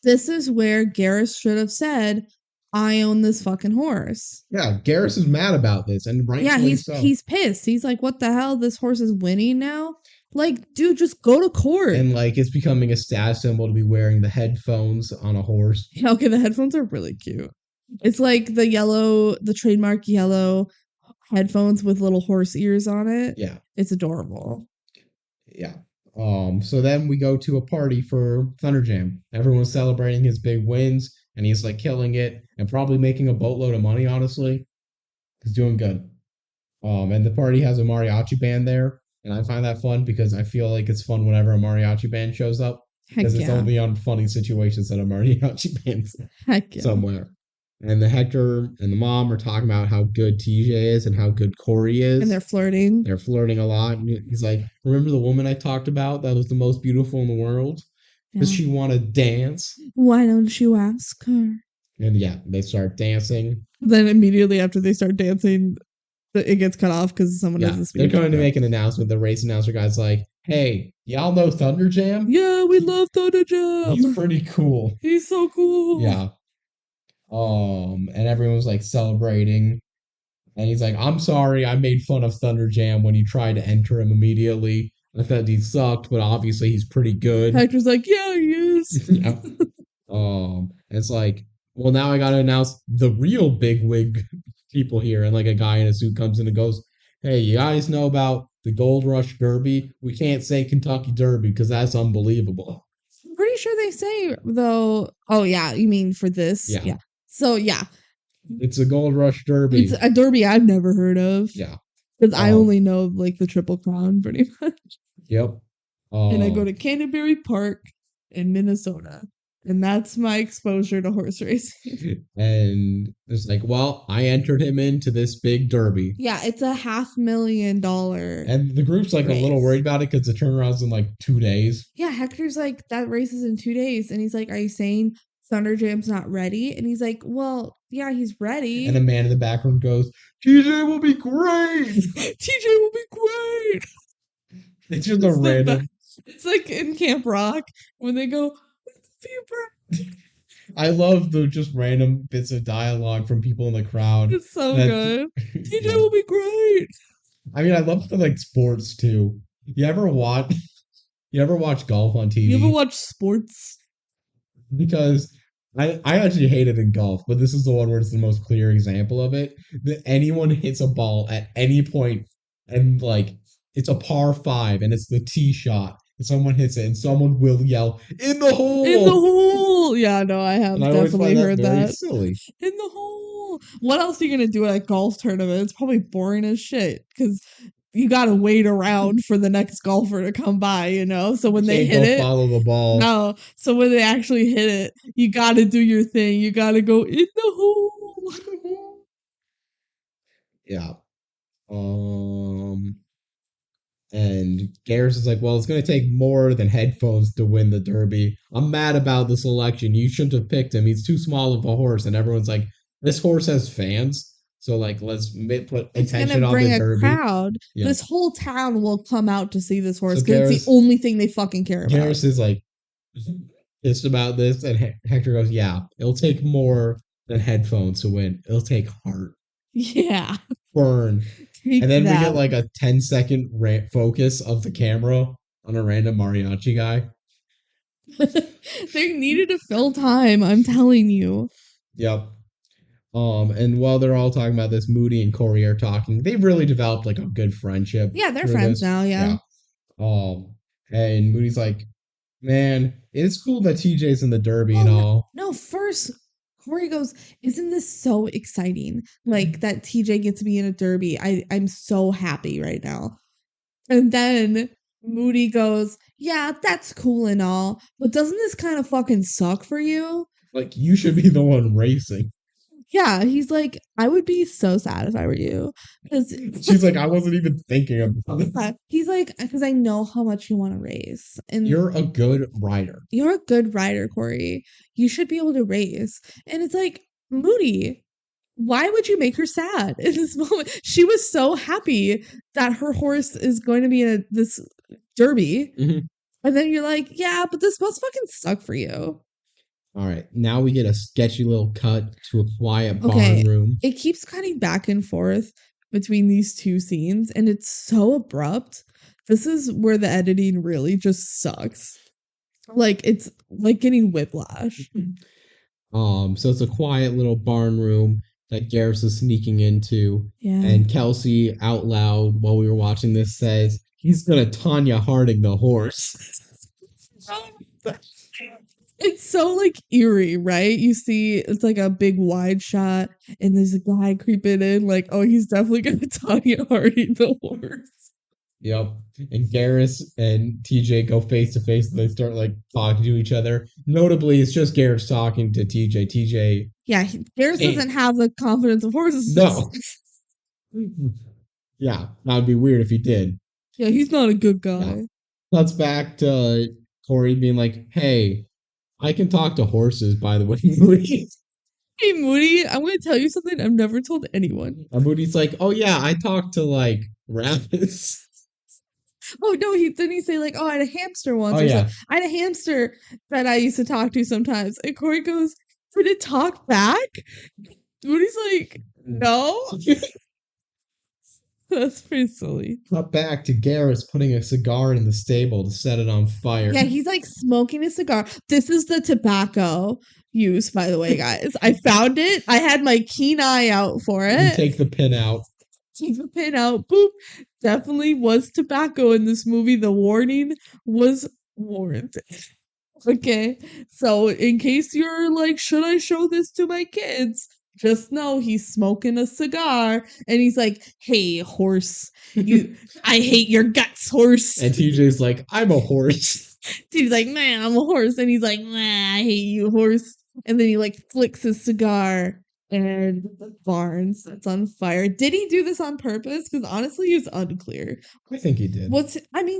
This is where Garrus should have said, I own this fucking horse. Yeah, Garrus is mad about this, and rightfully so. He's pissed. He's like, what the hell? This horse is winning now? Like, dude, just go to court. And like it's becoming a status symbol to be wearing the headphones on a horse. Yeah, okay, the headphones are really cute. It's like the trademark yellow headphones with little horse ears on it. Yeah. It's adorable. Yeah. So then we go to a party for Thunder Jam. Everyone's celebrating his big wins, and he's like killing it and probably making a boatload of money, honestly. He's doing good. And the party has a mariachi band there, and I find that fun because I feel like it's fun whenever a mariachi band shows up. Because it's only on funny situations that a mariachi band's somewhere. And the Hector and the mom are talking about how good TJ is and how good Corey is. And they're flirting. They're flirting a lot. And he's like, remember the woman I talked about that was the most beautiful in the world? Does she want to dance? Why don't you ask her? And yeah, they start dancing. Then immediately after they start dancing, it gets cut off because someone has a speech. They're going to make an announcement. The race announcer guy's like, hey, y'all know Thunder Jam? Yeah, we love Thunder Jam. He's pretty cool. He's so cool. Yeah. And everyone's like celebrating. And he's like, I'm sorry, I made fun of Thunder Jam when you tried to enter him immediately. I thought he sucked, but obviously he's pretty good. Hector's like, yeah, he is. Yeah. It's like, well, now I gotta announce the real bigwig people here. And like a guy in a suit comes in and goes, hey, you guys know about the Gold Rush Derby? We can't say Kentucky Derby because that's unbelievable. I'm pretty sure they say, though. Oh, yeah, you mean for this? Yeah. So, yeah. It's a Gold Rush Derby. It's a derby I've never heard of. Yeah. Because I only know, like, the Triple Crown, pretty much. Yep. And I go to Canterbury Park in Minnesota. And that's my exposure to horse racing. And it's like, well, I entered him into this big derby. Yeah, it's a $500,000. And the group's like race. A little worried about it because the turnaround's in like 2 days. Yeah, Hector's like, that race is in 2 days. And he's like, are you saying Thunder Jam's not ready? And he's like, well, yeah, he's ready. And a man in the background goes, TJ will be great. TJ will be great. It's just a random. It's like in Camp Rock when they go, I love the just random bits of dialogue from people in the crowd. It's so good. TJ will be great. I mean, I love the like sports too. You ever watch golf on TV? You ever watch sports? Because I actually hate it in golf, but this is the one where it's the most clear example of it. That anyone hits a ball at any point and like it's a par five and it's the tee shot and someone hits it and someone will yell in the In the hole. hole. Yeah, no, I And have I always definitely find that heard very that. silly. In the hole. What else are you gonna do at a golf tournament? It's probably boring as shit because you gotta wait around for the next golfer to come by, you know? So You when they can't hit go it, follow the ball. no. So when they actually hit it, you gotta do your thing. You gotta go in the hole. Yeah. Um And Garrus is like, well, it's going to take more than headphones to win the Derby. I'm mad about the selection. You shouldn't have picked him. He's too small of a horse. And everyone's like, this horse has fans. So, like, let's put It's gonna attention on bring the a Derby. crowd. Yeah. This whole town will come out to see this So horse because it's the only thing they fucking care about. Garrus is like, pissed about this. And Hector goes, yeah, it'll take more than headphones to win. It'll take heart. Yeah. Burn. Take And then we get that. like a 10-second focus of the camera on a random mariachi guy. They needed to fill time, I'm telling you. Yep. And while they're all talking about this, Moody and Corey are talking. They've really developed like a good friendship. Yeah, they're through friends this. now, yeah. And Moody's like, man, it's cool that TJ's in the Derby and Oh, all. no, first Corey goes, isn't this so exciting? Like that TJ gets to be in a derby. I'm so happy right now. And then Moody goes, yeah, that's cool and all, but doesn't this kind of fucking suck for you? Like, you should be the one racing. Yeah, he's like, I would be so sad if I were you. Because She's like, I wasn't even thinking about it. he's like, because I know how much you want to race. And You're a good rider. you're a good rider, Corey. You should be able to race. And it's like, Moody, why would you make her sad in this moment? She was so happy that her horse is going to be in this derby. Mhm. And then you're like, yeah, but this must fucking suck for you. All right, now we get a sketchy little cut to a quiet Okay, barn room. it keeps cutting back and forth between these two scenes, and it's so abrupt. This is where the editing really just sucks. Like it's like getting whiplash. So it's a quiet little barn room that Garrus is sneaking into, Yeah. and Kelsey out loud while we were watching this says he's gonna Tanya Harding the horse. It's so like eerie, right? You see, it's like a big wide shot, and there's a guy creeping in, like, oh, he's definitely gonna Tanya Harding the horse. Yep. And Garrus and TJ go face to face and they start like talking to each other. Notably, it's just Garrus talking to TJ. TJ. Yeah, Garrus doesn't have the confidence of horses. No. Yeah, that would be weird if he did. Yeah, he's not a good guy. Yeah. Cuts back to Corey being like, hey, I can talk to horses, by the way, Moody. Hey, Moody, I'm going to tell you something I've never told anyone. And Moody's like, oh yeah, I talk to like rabbits. Oh, no, didn't he say like, oh, I had a hamster once. Oh, yeah. I had a hamster that I used to talk to sometimes. And Corey goes, did it talk back? Moody's like, no. That's pretty silly. Cut back to Garrus putting a cigar in the stable to set it on fire. Yeah, he's like smoking a cigar. This is the tobacco use, by the way, guys. I found it. I had my keen eye out for it. You take the pin out. Take the pin out. Boop. Definitely was tobacco in this movie. The warning was warranted. Okay. So in case you're like, should I show this to my kids? Just know he's smoking a cigar and he's like, hey, horse, I hate your guts, horse. And TJ's like, I'm a horse. He's like, man, I'm a horse. And he's like, nah, I hate you, horse. And then he like flicks his cigar and the barn sets on fire. Did he do this on purpose? Because honestly, it's unclear. I think he did.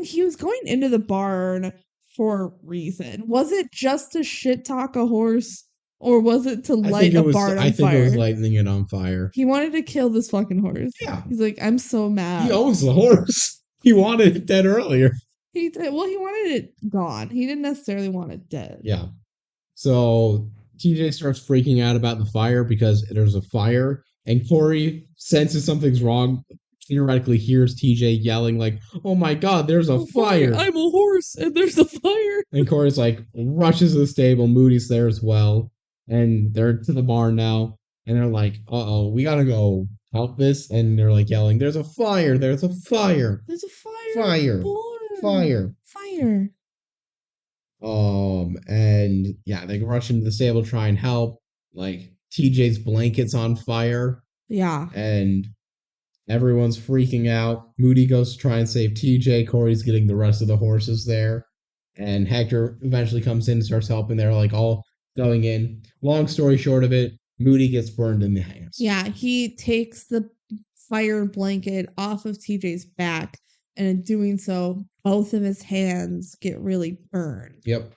He was going into the barn for a reason. Was it just to shit talk a horse? Or was it to light a barn on fire? I think it was lighting it on fire. He wanted to kill this fucking horse. Yeah. He's like, I'm so mad. He owns the horse. He wanted it dead earlier. He wanted it gone. He didn't necessarily want it dead. Yeah. So TJ starts freaking out about the fire because there's a fire, and Corey senses something's wrong. Theoretically hears TJ yelling like, oh my god, there's a fire. I'm a horse and there's a fire. And Corey's like rushes to the stable. Moody's there as well. and they're to the barn now, and they're like, "Uh-oh, we gotta go help this," and they're like yelling, "There's a fire! There's a fire! There's a fire in the Fire! barn. Fire!" Fire. And yeah, they rush into the stable to try and help. Like TJ's blanket's on fire, Yeah. and everyone's freaking out. Moody goes to try and save TJ. Corey's getting the rest of the horses there. And Hector eventually comes in and starts helping. They're like all going in. Long story short of it, Moody gets burned in the hands. Yeah, he takes the fire blanket off of TJ's back, and in doing so, both of his hands get really burned. Yep.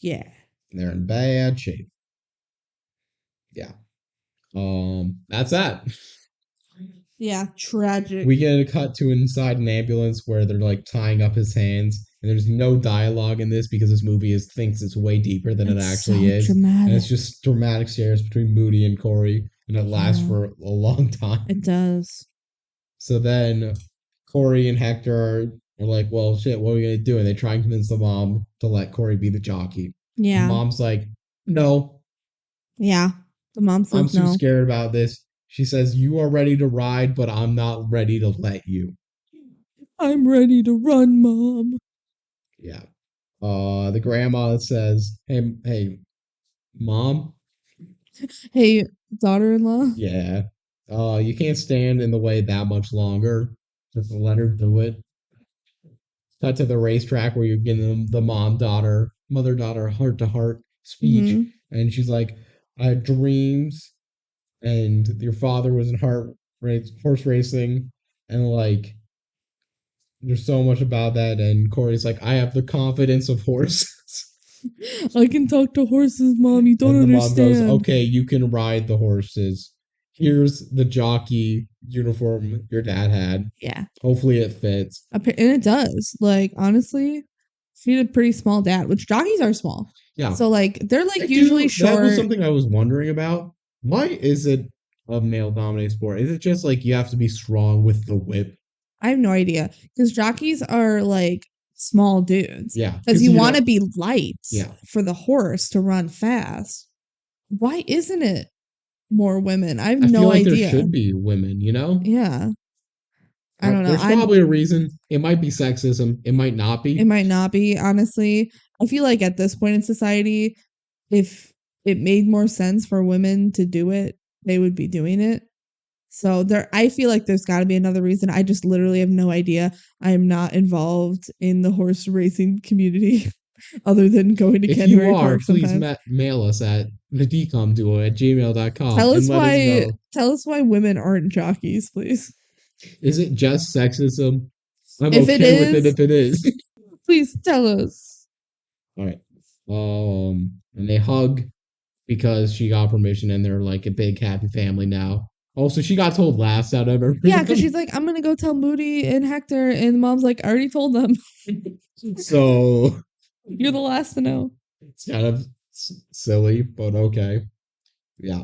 Yeah. They're in bad shape. Yeah. That's that. Yeah, tragic. We get a cut to inside an ambulance where they're like tying up his hands, and there's no dialogue in this because this movie thinks it's way deeper than it actually is. Dramatic. And it's just dramatic stares between Moody and Corey, and it lasts for a long time. It does. So then Corey and Hector are like, well, shit, what are we going to do? And they try and convince the mom to let Corey be the jockey. Yeah. The mom's like, no. Yeah. The mom says I'm too no. scared about this. She says, you are ready to ride, but I'm not ready to let you. I'm ready to run, Mom. Yeah. The grandma says, hey, Mom? Hey, daughter-in-law? Yeah. You can't stand in the way that much longer. Just let her do it. Cut to the racetrack where you're getting the mother-daughter, heart-to-heart speech. Mm-hmm. And she's like, I had dreams, and your father was in horse racing, and like, there's so much about that. And Corey's like, I have the confidence of horses. I can talk to horses, Mom. You don't understand. And the mom goes, okay, you can ride the horses. Here's the jockey uniform your dad had. Yeah. Hopefully it fits. And it does. Like, honestly, she had a pretty small dad, which jockeys are small. Yeah. So, like, they're like usually short. That was something I was wondering about. Why is it a male-dominated sport? Is it just like you have to be strong with the whip? I have no idea. Because jockeys are like small dudes. Yeah. Because you want to be light for the horse to run fast. Why isn't it more women? I have no feel like idea. There should be women, you know? Yeah. I don't know. There's probably a reason. It might be sexism. It might not be. It might not be, honestly. I feel like at this point in society, if it made more sense for women to do it, they would be doing it. So I feel like there's got to be another reason. I just literally have no idea. I am not involved in the horse racing community other than going to Canterbury Park sometimes. Please mail us at the DCOM duo at gmail.com. Tell us why women aren't jockeys, please. Is it just sexism? I'm if okay it is, with it if it is. Please tell us. All right. And they hug because she got permission, and they're like a big happy family now. Also, she got told last out of everything. Yeah, because she's like, I'm gonna go tell Moody and Hector, and Mom's like, I already told them. So you're the last to know. It's kind of silly, but okay. Yeah.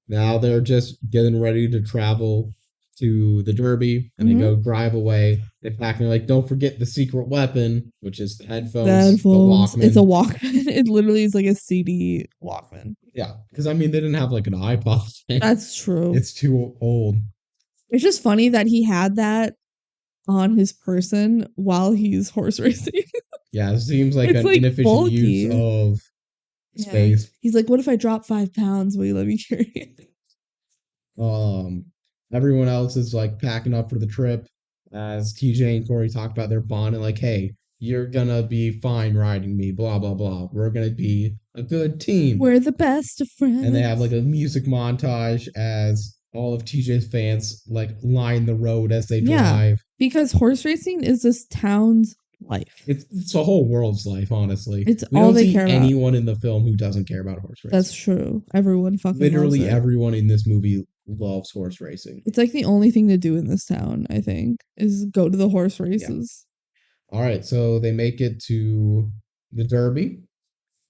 Now they're just getting ready to travel to the Derby, and they go drive away. They pack, and they're like, don't forget the secret weapon, which is the headphones. The Walkman. It's a Walkman. It literally is like a CD Walkman. Yeah, because I mean, they didn't have like an iPod thing. That's true. It's too old. It's just funny that he had that on his person while he's horse racing. Yeah, it seems like an inefficient bulky use of space. He's like, what if I drop 5 pounds? Will you let me carry it? Everyone else is like packing up for the trip as TJ and Corey talk about their bond and like, hey, you're gonna be fine riding me, blah, blah, blah. We're gonna be a good team. We're the best of friends. And they have like a music montage as all of TJ's fans like line the road as they drive. Because horse racing is this town's life. It's a whole world's life, honestly. It's all they care about. Anyone in the film who doesn't care about horse racing. That's true. Everyone fucking literally loves it. Everyone in this movie loves horse racing. It's like the only thing to do in this town, I think, is go to the horse races. Yeah. All right, so they make it to the Derby.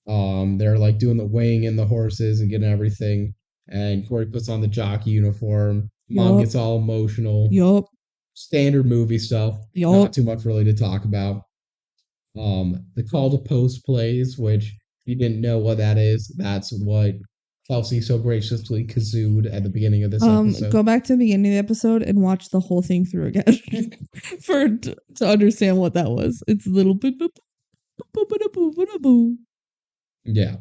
They're like doing the weighing in the horses and getting everything. And Corey puts on the jockey uniform. Mom gets all emotional. Yup. Standard movie stuff. Not too much really to talk about. The call to post plays, which if you didn't know what that is, that's what Kelsey so graciously kazooed at the beginning of this episode. Go back to the beginning of the episode and watch the whole thing through again to understand what that was. It's a little bit. Yeah.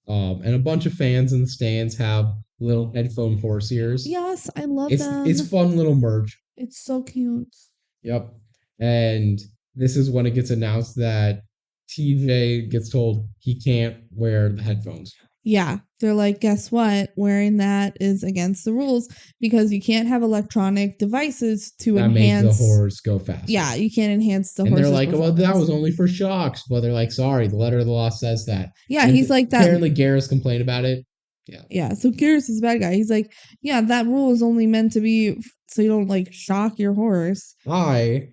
And a bunch of fans in the stands have little headphone horse ears. Yes, I love them. It's fun little merch. It's so cute. Yep. And this is when it gets announced that TJ gets told he can't wear the headphones. Yeah, they're like, guess what? Wearing that is against the rules because you can't have electronic devices to that enhance make the horse go faster. Yeah, you can't enhance the horse. And they're like, well, that was only for shocks. But they're like, sorry, the letter of the law says that. Yeah, and he's like that. Apparently, Garrus complained about it. Yeah. Yeah, so Garrus is a bad guy. He's like, yeah, that rule is only meant to be so you don't like shock your horse. I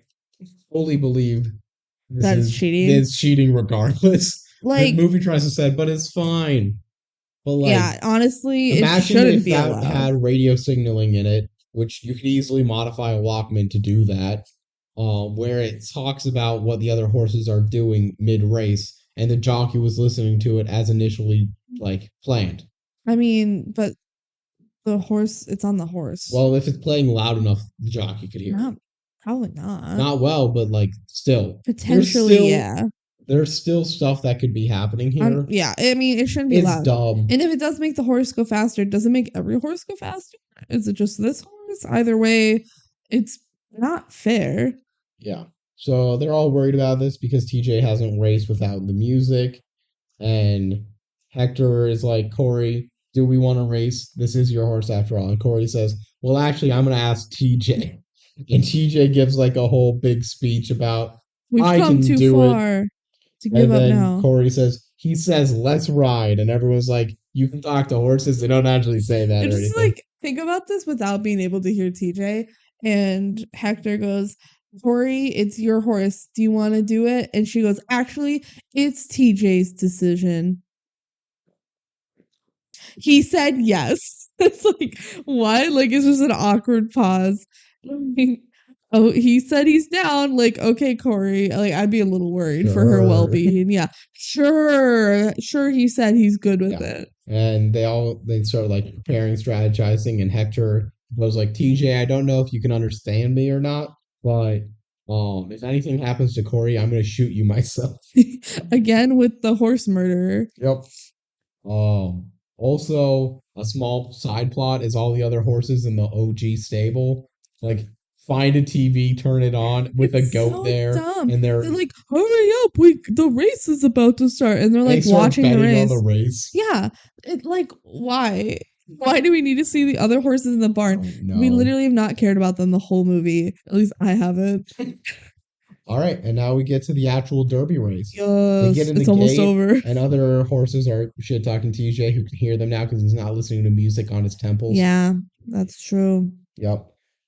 fully believe that's cheating. It's cheating regardless. Like the movie tries to say, but it's fine. But like, yeah, honestly, it shouldn't be that allowed. had radio signaling in it, which you could easily modify a Walkman to do that. Where it talks about what the other horses are doing mid-race, and the jockey was listening to it as initially like planned. I mean, but the horse, it's on the horse. Well, if it's playing loud enough, the jockey could hear it. Probably not. Not well, but like still. Potentially, yeah. There's still stuff that could be happening here. Yeah, I mean, it shouldn't be loud. It's dumb. And if it does make the horse go faster, does it make every horse go faster? Is it just this horse? Either way, it's not fair. Yeah. So they're all worried about this because TJ hasn't raced without the music. And Hector is like, Corey, do we want to race? This is your horse after all. And Corey says, well, actually, I'm going to ask TJ. And TJ gives like a whole big speech about, I can do far. To give up now. Corey says, he says, let's ride. And everyone's like, you can talk to horses. They don't actually say that or anything. Just like, think about this without being able to hear TJ. And Hector goes, Corey, it's your horse. Do you want to do it? And she goes, actually, it's TJ's decision. He said yes. It's like, what? Like, it's just an awkward pause. Oh, he said he's down. Like, okay, Corey. Like, I'd be a little worried for her well-being. Yeah, sure. He said he's good with it. And they start like preparing, strategizing, and Hector was like, TJ, I don't know if you can understand me or not, but if anything happens to Corey, I'm gonna shoot you myself. Again with the horse murderer. Yep. Also, a small side plot is all the other horses in the OG stable like find a TV, turn it on with a goat so there, dumb. And they're like, "Hurry up! The race is about to start!" And they're like watching the race. On the race. Yeah, like why? Why do we need to see the other horses in the barn? Oh, no. We literally have not cared about them the whole movie. At least I haven't. All right, and now we get to the actual Derby race. Yes, they get in the almost over. And other horses are shit talking TJ, who can hear them now because he's not listening to music on his temples. Yeah, that's true. Yep.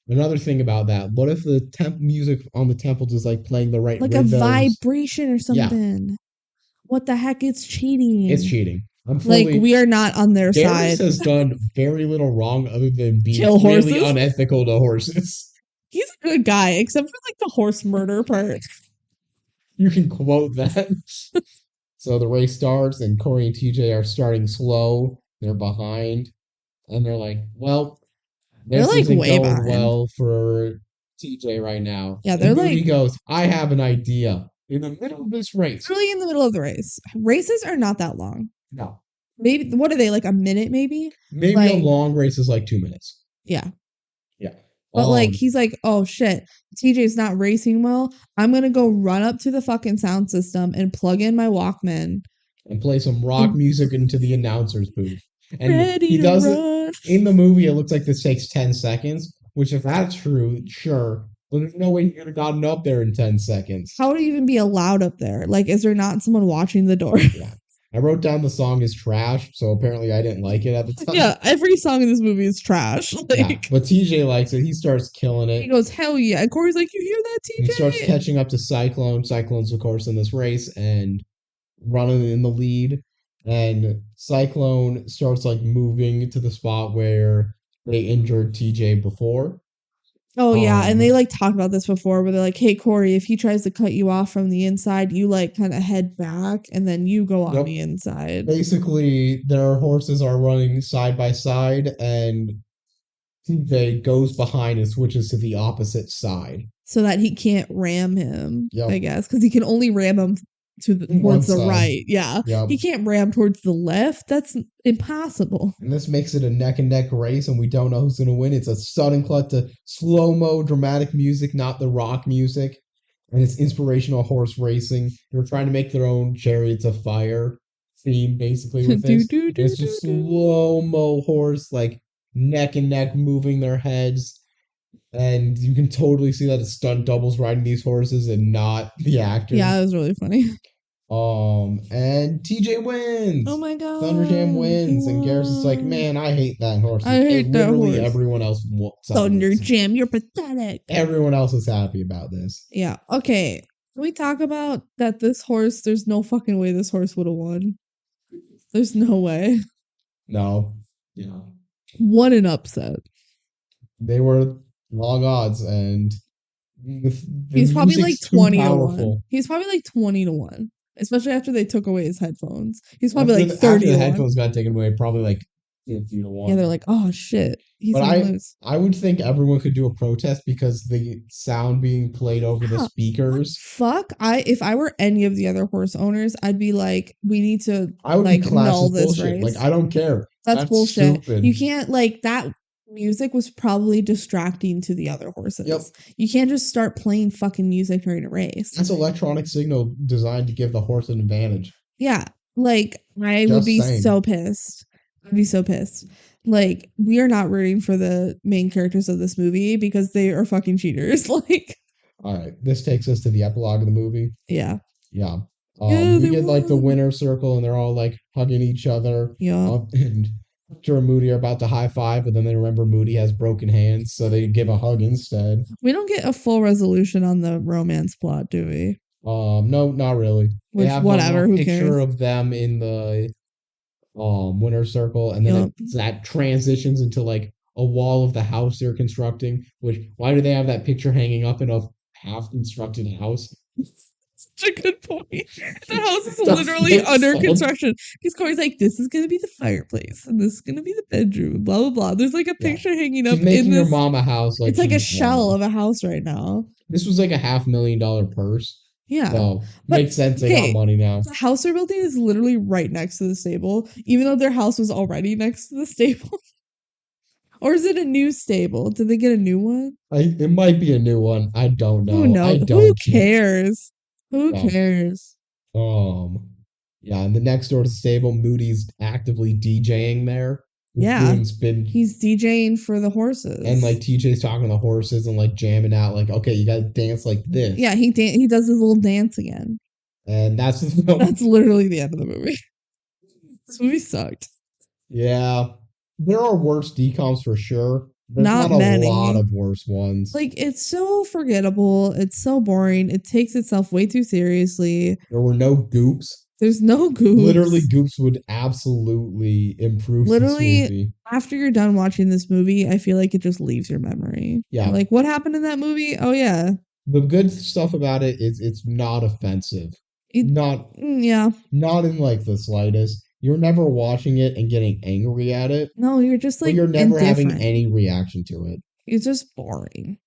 Another thing about that, what if the music on the temples is like playing the right like rhythms? A vibration or something? Yeah. What the heck? It's cheating. It's cheating. Like, we are not on their side. Garrus has done very little wrong other than being really unethical to horses. He's a good guy, except for like the horse murder part. You can quote that. So the race starts, and Corey and TJ are starting slow. They're behind, and they're like, well, this like isn't way going behind. Well for TJ right now. Yeah, they're like. He goes, I have an idea in the middle of this race. Really in the middle of the race. Races are not that long. No. Maybe, what are they, like a minute maybe? Maybe like, a long race is like 2 minutes. Yeah. Yeah. But like, he's like, oh shit, TJ's not racing well. I'm going to go run up to the fucking sound system and plug in my Walkman. And play some rock music into the announcer's booth. And Ready he does run. It in the movie. It looks like this takes 10 seconds, which if that's true, sure. But there's no way he could have gotten up there in 10 seconds. How would he even be allowed up there? Like, is there not someone watching the door? Yeah. I wrote down the song is trash, so apparently I didn't like it at the time. Yeah, every song in this movie is trash. Like, yeah, but TJ likes it. He starts killing it. He goes, hell yeah. And Corey's like, you hear that, TJ? He starts catching up to Cyclone. Cyclone's, of course, in this race and running in the lead. And Cyclone starts, like, moving to the spot where they injured TJ before. Oh yeah, and they like talked about this before where they're like, "Hey Corey, if he tries to cut you off from the inside, you like kind of head back and then you go on Yep. the inside." Basically, their horses are running side by side, and they goes behind and switches to the opposite side. So that he can't ram him, I Yep. guess, because he can only ram him One towards the side. right. Yeah, Yep. he can't ram towards the left. That's impossible. And this makes it a neck and neck race, and we don't know who's going to win. It's a sudden cut to slow mo dramatic music, not the rock music. And it's inspirational horse racing. They're trying to make their own chariots of fire theme, basically, with do this. do And do it's do just do. slow mo horse, like neck and neck moving their heads. And you can totally see that it's stunt doubles riding these horses and not the Yeah, actors. it was really funny. And TJ Oh wins. my Thunderjam god, he wins, and Garrus is like, won. man, I hate that horse. I And hate that literally horse. everyone else Thunder celebrates. Jam, you're pathetic. Everyone else is happy about this. Yeah. Okay. Can we talk about that this horse, there's no fucking way this horse would have won. There's no way. No, yeah, What an upset. they were long odds, and the He's probably like music's too 20 to 1. powerful. He's probably like 20 to 1. Especially after they took away his headphones. He's probably like 30 After to the 1. headphones got taken away, probably like 50 to 1. Yeah, they're like, oh shit. He's But gonna lose. I would think everyone could do a protest because the sound being played over the Yeah. speakers. Fuck. If I were any of the other horse owners, I'd be like, we need to I would like be classed null as this bullshit. race. Like, I don't care. That's bullshit. Stupid. You can't like that music was probably distracting to the other horses. Yep. You can't just start playing fucking music during a race. That's electronic signal designed to give the horse an advantage. Yeah. Like I would Just be saying. so pissed. I'd be so pissed. Like we are not rooting for the main characters of this movie because they are fucking cheaters. Like All right, this takes us to the epilogue of the movie. yeah. Yeah. Yeah, We they get like the won. winner circle, and they're all like hugging each other. Yeah. And Victor and Moody are about to high five, but then they remember Moody has broken hands, so they give a hug instead. We don't get a full resolution on the romance plot, do we? No, not really. They Which have whatever, a who picture cares? of them in the winner circle, and then Yup. that transitions into like a wall of the house they're constructing. Which why do they have that picture hanging up in a half constructed house? Such a good point. The house is Doesn't literally make under sense. construction. Because Corey's like, this is gonna be the fireplace, and this is gonna be the bedroom. Blah blah blah. There's like a Yeah. picture hanging up She's making in your this. mom a house. Like It's like a she's shell normal. of a house right now. This was like a $500,000 purse. Yeah. So But, makes sense. They got okay, money now. the house they're building is literally right next to the stable, even though their house was already next to the stable. Or is it a new stable? Did they get a new one? It might be a new one. I don't know. Who knows? I don't Who care. cares? Who Well, cares? Yeah, and the next door to the stable, Moody's actively DJing there. Yeah. Doing spin, He's DJing for the horses. and like TJ's talking to the horses and like jamming out, like, okay, you gotta dance like this. yeah, he does his little dance again. And that's the film. That's literally the end of the movie. This movie sucked. Yeah. There are worse DCOMs for sure. There's Not not a many. lot of worse ones. Like it's so forgettable. It's so boring. It takes itself way too seriously. There were no goops. There's no goops. Literally, goops would absolutely improve this Literally, movie. after you're done watching this movie, I feel like it just leaves your memory. Yeah. You're like, what happened in that movie? Oh yeah. The good stuff about it is it's not offensive. Not Yeah. not in like the slightest. You're never watching it and getting angry at it. No, you're just like But you're never having indifferent. any reaction to it. It's just boring.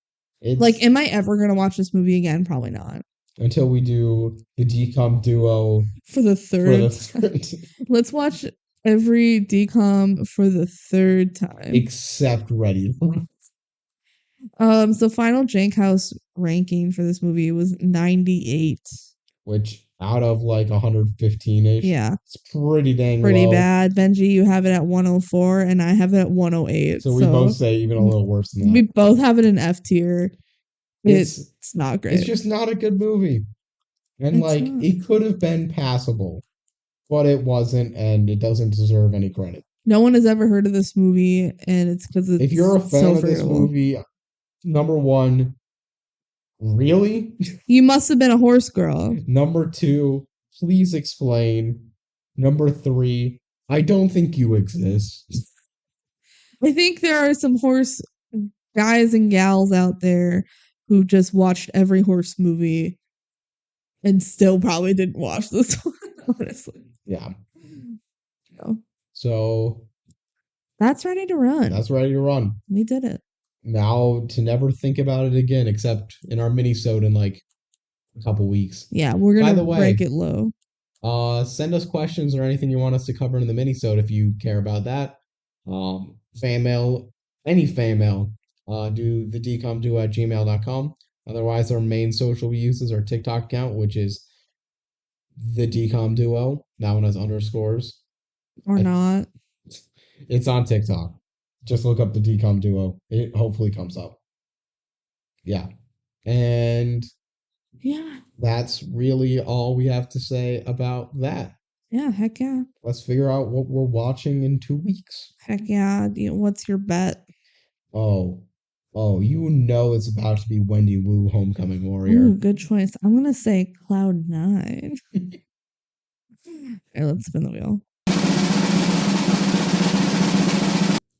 It's Like, am I ever gonna watch this movie again? Probably not. until we do the DCOM duo For the for third the time. third, Let's watch every DCOM for the third time. except Ready. So final Jank House ranking for this movie was 98. Which out of like 115-ish, Yeah, it's pretty dang pretty low. bad. Benji, you have it at 104, and I have it at 108. So we both say even a little worse than we that. both have it in F tier. It's It's not great. it's just not a good movie. And It's like not. it could have been passable, but it wasn't, and it doesn't deserve any credit. No one has ever heard of this movie, and it's because it's If you're a fan so of this forgettable. movie, number one, really? You must have been a horse girl. Number two, please explain. Number three, I don't think you exist. I think there are some horse guys and gals out there who just watched every horse movie and still probably didn't watch this one, honestly. Yeah. So, So that's Ready to Run. that's Ready to Run. We did it. Now to never think about it again, except in our mini-sode in like a couple weeks. Yeah, we're By gonna the way, break it low. Send us questions or anything you want us to cover in the mini-sode if you care about that. Fan mail, any fan mail, do the dcomduo@gmail.com. Otherwise, our main social we use is our TikTok account, which is the DCOM Duo. That one has underscores. Or not. It's on TikTok. Just look up the DCOM Duo. It hopefully comes up. Yeah. And Yeah. that's really all we have to say about that. Yeah, heck yeah. Let's figure out what we're watching in 2 weeks. Heck yeah. What's your bet? Oh, you know it's about to be Wendy Wu, Homecoming Warrior. Ooh, good choice. I'm gonna say Cloud9. Okay, let's spin the wheel.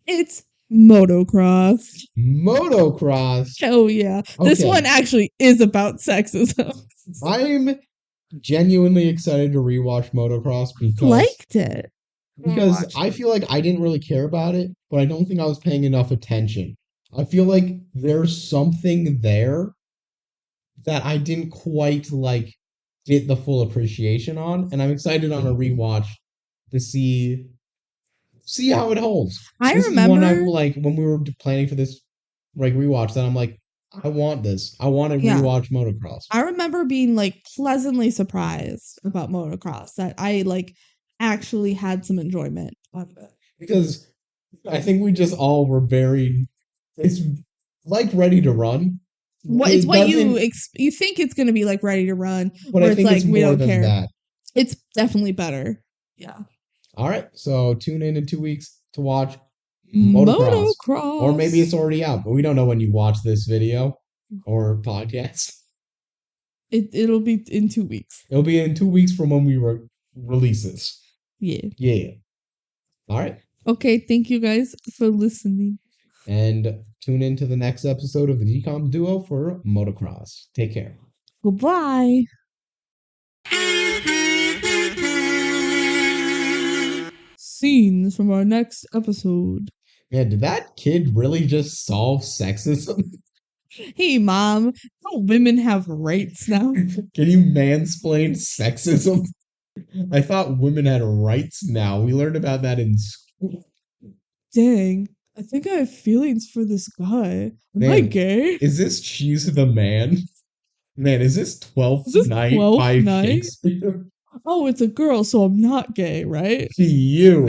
It's motocross. Motocross. Oh yeah. This Okay. one actually is about sexism. I'm genuinely excited to rewatch Motocross Liked it. because I feel like I didn't really care about it, but I don't think I was paying enough attention. I feel like there's something there that I didn't quite like get the full appreciation on, and I'm excited on a rewatch to see how it holds. I This remember is one I'm like when we were planning for this like rewatch that I'm like, I want this. I want to Yeah. rewatch Motocross. I remember being like pleasantly surprised about motocross that I like actually had some enjoyment out of it. Because I think we just all were very it's like Ready to Run. It's what you think it's gonna be like Ready to Run, but where I think it's like it's we more don't than care. that. It's definitely better. Yeah. All right, so tune in 2 weeks to watch Motocross. Or maybe it's already out, but we don't know when you watch this video or podcast. It'll be in 2 weeks. It'll be in 2 weeks from when we release this. Yeah. Yeah. All right. Okay, thank you guys for listening. And tune in to the next episode of the DCOM Duo for Motocross. Take care. Goodbye. Scenes from our next episode. Yeah, did that kid really just solve sexism? Hey, Mom, don't women have rights now? Can you mansplain sexism? I thought women had rights now. We learned about that in school. Dang, I think I have feelings for this guy. Am I Man, gay? Is this She's the Man? Man, is this 12th Night 12th by Night? Shakespeare? Oh, it's a girl, so I'm not gay, right? To you.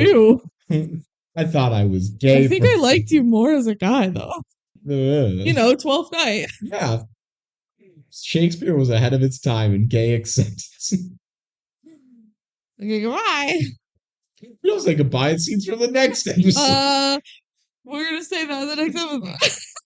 Ew. I thought I was gay. I think I liked you more as a guy, though. You know, 12th Night. Yeah. Shakespeare was ahead of its time in gay acceptance. Okay, goodbye. We don't say goodbye. It scenes for the next episode. We're gonna say that in the next episode.